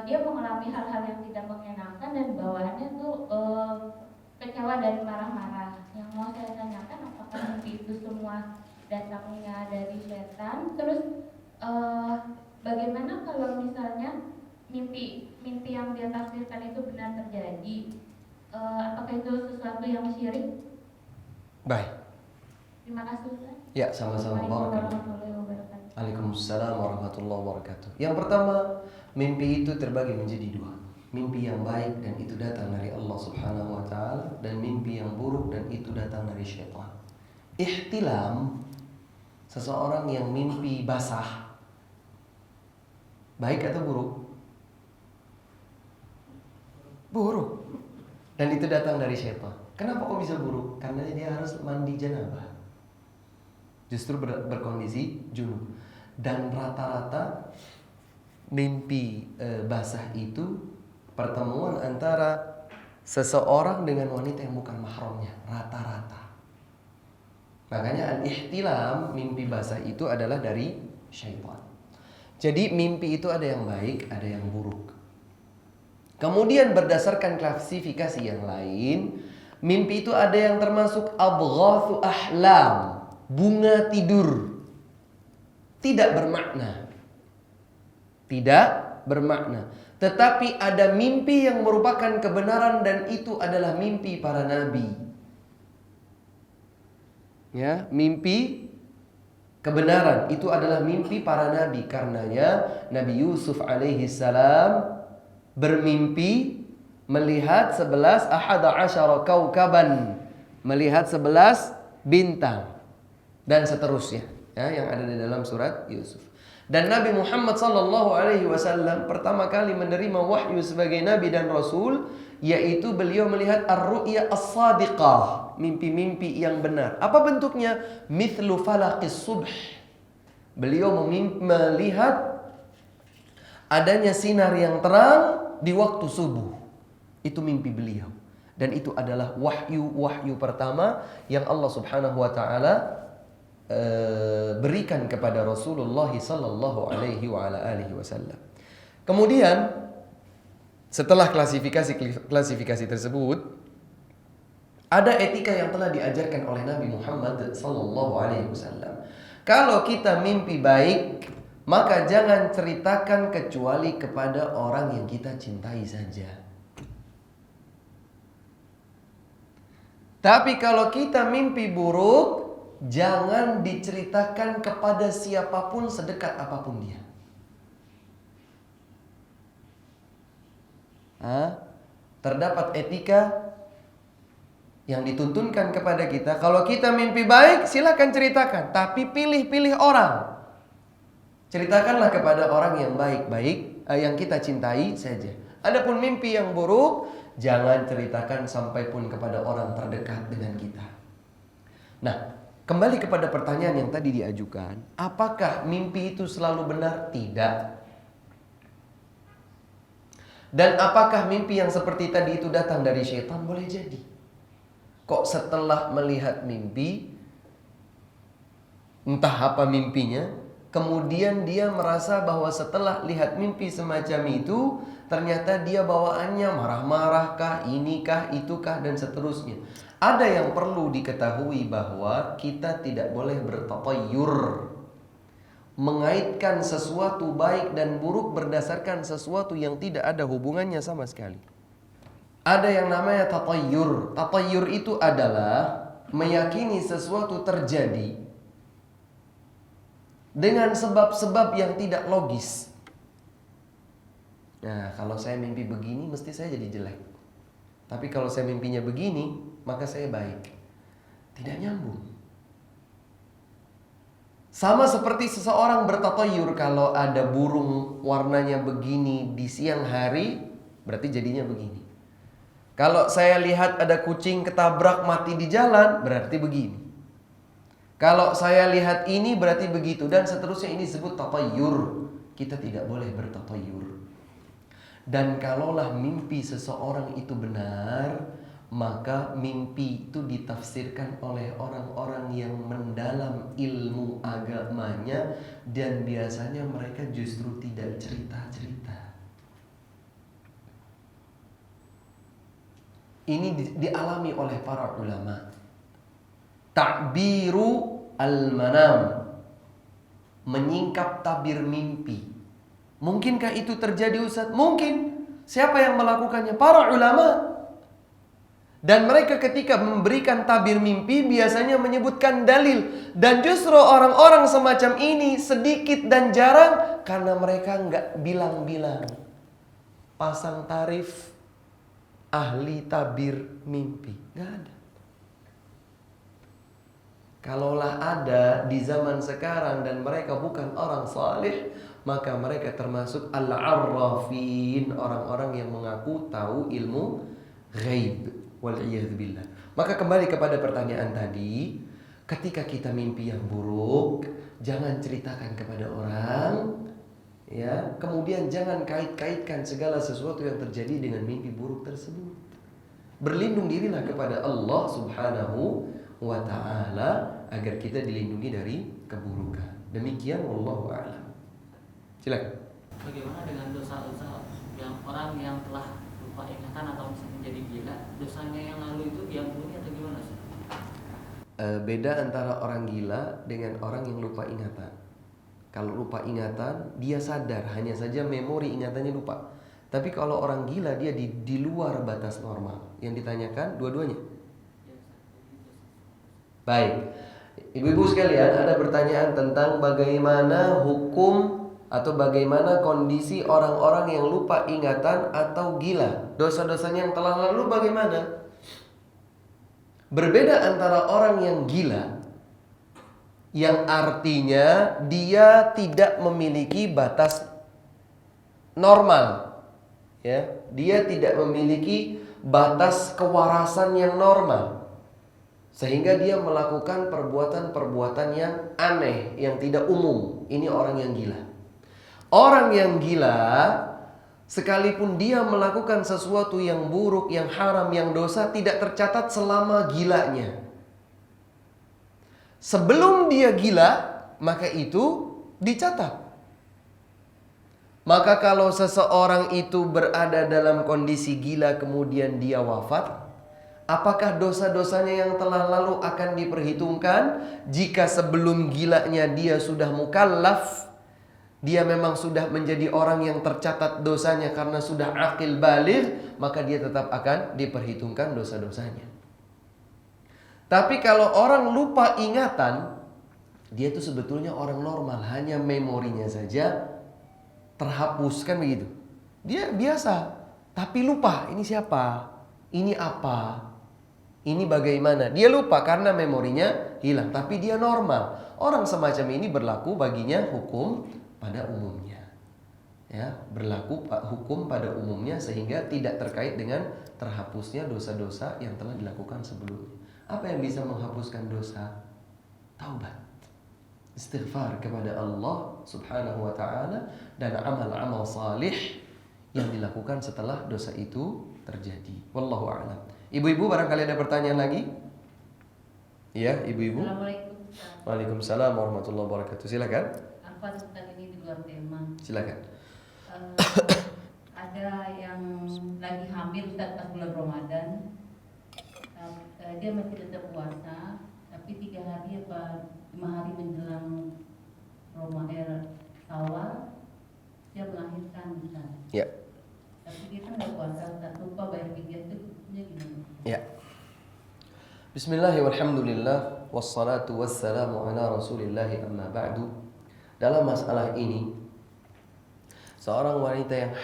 S5: dia mengalami hal-hal yang tidak mengenakan dan bawaannya tuh kecewa dan marah-marah. Yang mau saya tanyakan, apakah mimpi itu semua datangnya dari setan? Terus bagaimana kalau misalnya mimpi yang dia tafsirkan itu benar terjadi? Apakah itu sesuatu yang syirik?
S1: Baik.
S5: Terima kasih Ustaz.
S1: Ya, sama-sama.
S5: Warahmatullahi wabarakatuh.
S1: Waalaikumsalam warahmatullahi wabarakatuh. Yang pertama, mimpi itu terbagi menjadi dua. Mimpi yang baik dan itu datang dari Allah Subhanahu wa taala, dan mimpi yang buruk dan itu datang dari syaitan. Ihtilam, seseorang yang mimpi basah, baik atau buruk? Buruk. Dan itu datang dari syaitan. Kenapa kok bisa buruk? Karena dia harus mandi janabah. Justru berkondisi junub. Dan rata-rata mimpi basah itu pertemuan antara seseorang dengan wanita yang bukan mahramnya, rata-rata. Makanya al-ihtilam, mimpi basah itu adalah dari syaitan. Jadi mimpi itu ada yang baik, ada yang buruk. Kemudian berdasarkan klasifikasi yang lain, mimpi itu ada yang termasuk adghathu ahlam, bunga tidur. Tidak bermakna. Tidak bermakna. Tetapi ada mimpi yang merupakan kebenaran dan itu adalah mimpi para nabi. Ya, mimpi kebenaran itu adalah mimpi para nabi. Karenanya Nabi Yusuf alaihi salam bermimpi melihat 11 kaukaban, melihat 11 bintang dan seterusnya, ya, yang ada di dalam surat Yusuf. Dan Nabi Muhammad sallallahu alaihi wasallam pertama kali menerima wahyu sebagai nabi dan rasul, yaitu beliau melihat ar-ru'ya as-sadiqah, mimpi-mimpi yang benar. Apa bentuknya? Mithlu falaqis subh. Beliau melihat adanya sinar yang terang di waktu subuh. Itu mimpi beliau. Dan itu adalah wahyu pertama yang Allah Subhanahu wa taala berikan kepada Rasulullah sallallahu alaihi wa ala alihi wasallam. Kemudian setelah klasifikasi tersebut, ada etika yang telah diajarkan oleh Nabi Muhammad sallallahu alaihi wasallam. Kalau kita mimpi baik, maka jangan ceritakan kecuali kepada orang yang kita cintai saja. Tapi kalau kita mimpi buruk, jangan diceritakan kepada siapapun sedekat apapun dia. Terdapat etika yang dituntunkan kepada kita. Kalau kita mimpi baik, silakan ceritakan. Tapi pilih-pilih orang. Ceritakanlah kepada orang yang baik-baik, yang kita cintai saja. Adapun mimpi yang buruk, jangan ceritakan sampai pun kepada orang terdekat dengan kita. Nah, kembali kepada pertanyaan yang tadi diajukan, apakah mimpi itu selalu benar? Tidak. Dan apakah mimpi yang seperti tadi itu datang dari syaitan? Boleh jadi. Kok setelah melihat mimpi, entah apa mimpinya, kemudian dia merasa bahwa setelah lihat mimpi semacam itu, ternyata dia bawaannya marah-marah inikah, itukah, dan seterusnya. Ada yang perlu diketahui bahwa kita tidak boleh bertatayyur, mengaitkan sesuatu baik dan buruk berdasarkan sesuatu yang tidak ada hubungannya sama sekali. Ada yang namanya tatayyur. Tatayyur itu adalah meyakini sesuatu terjadi dengan sebab-sebab yang tidak logis. Nah, kalau saya mimpi begini, mesti saya jadi jelek. Tapi kalau saya mimpinya begini, maka saya baik. Tidak nyambung. Sama seperti seseorang bertatayyur, kalau ada burung warnanya begini di siang hari, berarti jadinya begini. Kalau saya lihat ada kucing ketabrak mati di jalan, berarti begini. Kalau saya lihat ini berarti begitu, dan seterusnya. Ini disebut tatayyur. Kita tidak boleh bertatayyur. Dan kalaulah mimpi seseorang itu benar, maka mimpi itu ditafsirkan oleh orang-orang yang mendalam ilmu agamanya, dan biasanya mereka justru tidak cerita-cerita. Ini dialami oleh para ulama. Ta'biru al-manam, menyingkap tabir mimpi. Mungkinkah itu terjadi, Ustaz? Mungkin. Siapa yang melakukannya? Para ulama. Dan mereka ketika memberikan tabir mimpi biasanya menyebutkan dalil. Dan justru orang-orang semacam ini sedikit dan jarang karena mereka nggak bilang-bilang. Pasang tarif ahli tabir mimpi. Nggak ada. Kalaulah ada di zaman sekarang dan mereka bukan orang saleh, maka mereka termasuk al-arrafin, orang-orang yang mengaku tahu ilmu ghaib. Wal'iyadzubillah. Maka kembali kepada pertanyaan tadi, ketika kita mimpi yang buruk, jangan ceritakan kepada orang, ya. Kemudian jangan kait-kaitkan segala sesuatu yang terjadi dengan mimpi buruk tersebut. Berlindung dirilah kepada Allah Subhanahu wa ta'ala agar kita dilindungi dari keburukan. Demikian wallahu a'lam. Silakan.
S6: Bagaimana dengan dosa-dosa yang orang yang telah lupa ingatan atau misalnya jadi gila, dosanya yang lalu itu diampuni atau gimana sih?
S1: Beda antara orang gila dengan orang yang lupa ingatan. Kalau lupa ingatan, dia sadar, hanya saja memori ingatannya lupa. Tapi kalau orang gila, dia di luar batas normal. Yang ditanyakan dua-duanya. Baik, ibu-ibu sekalian, ada pertanyaan tentang bagaimana hukum atau bagaimana kondisi orang-orang yang lupa ingatan atau gila. Dosa-dosanya yang telah lalu bagaimana? Berbeda antara orang yang gila, yang artinya dia tidak memiliki batas normal, ya, dia tidak memiliki batas kewarasan yang normal, sehingga dia melakukan perbuatan-perbuatan yang aneh, yang tidak umum. Ini orang yang gila. Orang yang gila, sekalipun dia melakukan sesuatu yang buruk, yang haram, yang dosa, tidak tercatat selama gilanya. Sebelum dia gila, maka itu dicatat. Maka kalau seseorang itu berada dalam kondisi gila kemudian dia wafat, apakah dosa-dosanya yang telah lalu akan diperhitungkan? Jika sebelum gilanya dia sudah mukallaf, dia memang sudah menjadi orang yang tercatat dosanya karena sudah akil baligh, maka dia tetap akan diperhitungkan dosa-dosanya. Tapi kalau orang lupa ingatan, dia itu sebetulnya orang normal, hanya memorinya saja terhapus, kan begitu. Dia biasa, tapi lupa ini siapa, ini apa, ini bagaimana. Dia lupa karena memorinya hilang, tapi dia normal. Orang semacam ini berlaku baginya hukum pada umumnya, ya, berlaku hukum pada umumnya sehingga tidak terkait dengan terhapusnya dosa-dosa yang telah dilakukan sebelumnya. Apa yang bisa menghapuskan dosa? Taubat, istighfar kepada Allah Subhanahu wa ta'ala, dan amal-amal salih yang dilakukan setelah dosa itu terjadi. Wallahu a'lam. Ibu-ibu, barangkali ada pertanyaan lagi? Ya, ibu-ibu.
S3: Assalamualaikum.
S1: Waalaikumsalam warahmatullahi wabarakatuh. Silakan.
S3: Apa tentang ini di luar tema?
S1: Silakan.
S3: Ada yang lagi hamil Ustaz pas bulan Ramadan, dia masih tetap puasa, tapi 3 hari apa 5 hari menjelang Ramadan Syawal dia melahirkan Ustaz.
S1: Ya.
S3: Tapi dia kan nggak puasa, Ustaz, lupa bayar fidyah, itu hukumnya gimana?
S1: Ya. Bismillahirrahmanirrahim. Wassalatu wassalamu ala rasulillahi amma ba'du. Dalam masalah ini, seorang wanita yang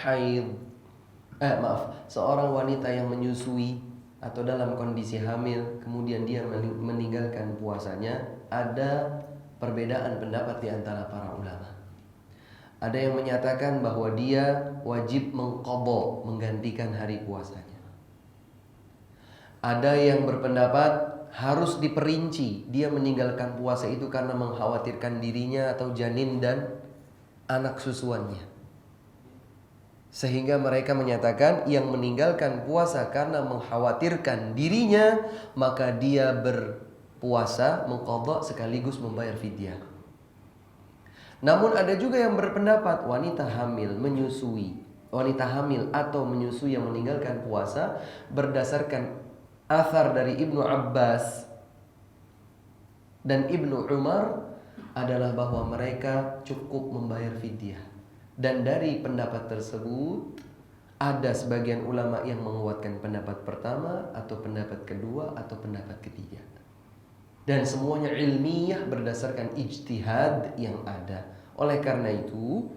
S1: seorang wanita yang menyusui atau dalam kondisi hamil, kemudian dia meninggalkan puasanya, ada perbedaan pendapat di antara para ulama. Ada yang menyatakan bahwa dia wajib mengqadha, menggantikan hari puasanya. Ada yang berpendapat harus diperinci, dia meninggalkan puasa itu karena mengkhawatirkan dirinya atau janin dan anak susuannya. Sehingga mereka menyatakan yang meninggalkan puasa karena mengkhawatirkan dirinya, maka dia berpuasa mengqadha sekaligus membayar fidyah. Namun ada juga yang berpendapat wanita hamil menyusui, wanita hamil atau menyusui yang meninggalkan puasa berdasarkan athar dari Ibnu Abbas dan Ibnu Umar adalah bahwa mereka cukup membayar fidyah. Dan dari pendapat tersebut ada sebagian ulama yang menguatkan pendapat pertama atau pendapat kedua atau pendapat ketiga. Dan semuanya ilmiah berdasarkan ijtihad yang ada. Oleh karena itu,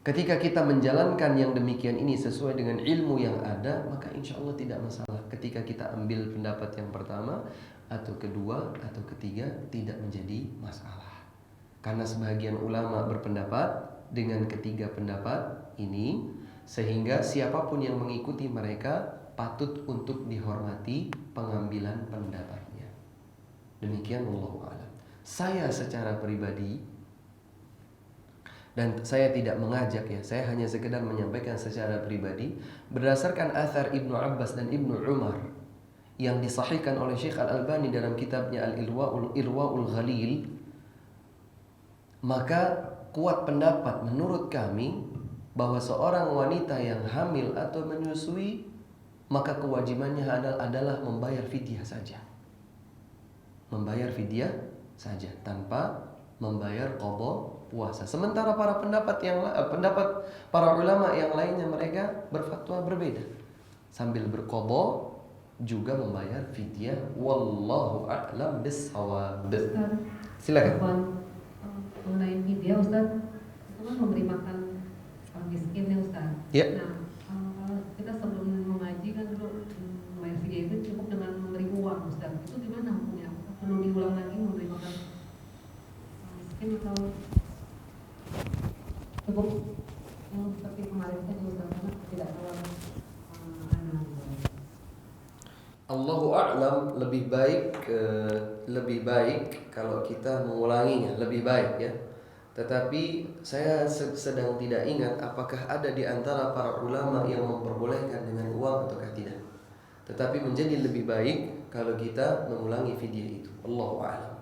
S1: ketika kita menjalankan yang demikian ini sesuai dengan ilmu yang ada, maka insya Allah tidak masalah. Ketika kita ambil pendapat yang pertama atau kedua atau ketiga, tidak menjadi masalah. Karena sebagian ulama berpendapat dengan ketiga pendapat ini, sehingga siapapun yang mengikuti mereka patut untuk dihormati pengambilan pendapatnya. Demikian wallahu a'lam. Saya secara pribadi, dan saya tidak mengajak ya, saya hanya sekedar menyampaikan secara pribadi berdasarkan athar Ibnu Abbas dan Ibnu Umar yang disahihkan oleh Syekh Al-Albani dalam kitabnya Al-Irwaul Ghalil. Maka kuat pendapat menurut kami bahwa seorang wanita yang hamil atau menyusui, maka kewajibannya adalah membayar fidyah saja. Membayar fidyah saja tanpa membayar qadha puasa. Sementara pendapat para ulama yang lainnya mereka berfatwa berbeda. Sambil berqadha juga membayar fidyah. Wallahu a'lam bis-shawab. Silakan.
S7: Mengenai fidyah Ustaz, itu kan memberi makan orang miskin ya Ustaz.
S1: Ya.
S7: Nah, kalau kita sebelum mengaji kan dulu membayar fidyah itu cukup dengan memberi uang Ustaz. Itu gimana hukumnya? Perlu diulang lagi memberi makan orang miskin atau cukup yang seperti kemarin saja Ustaz, karena tidak terlalu
S1: Allahu a'lam, lebih baik kalau kita mengulanginya, lebih baik ya. Tetapi saya sedang tidak ingat apakah ada di antara para ulama yang memperbolehkan dengan uang ataukah tidak. Tetapi menjadi lebih baik kalau kita mengulangi fidyah itu. Allahu a'lam.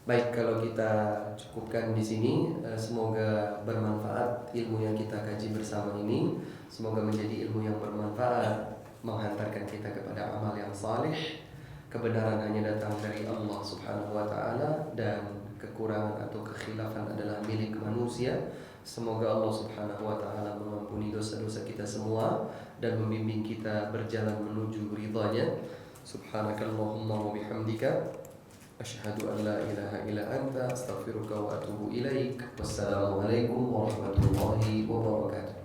S1: Baik, kalau kita cukupkan di sini, semoga bermanfaat ilmu yang kita kaji bersama ini. Semoga menjadi ilmu yang bermanfaat, menghantarkan kita kepada amal yang salih. Kebenaran hanya datang dari Allah Subhanahu wa taala dan kekurangan atau kekhilafan adalah milik manusia. Semoga Allah Subhanahu wa taala mengampuni dosa-dosa kita semua dan membimbing kita berjalan menuju ridha-Nya. Subhanakallahumma wa bihamdika asyhadu an la ilaha illa anta astaghfiruka wa atubu ilaik. Wassalamualaikum warahmatullahi wabarakatuh.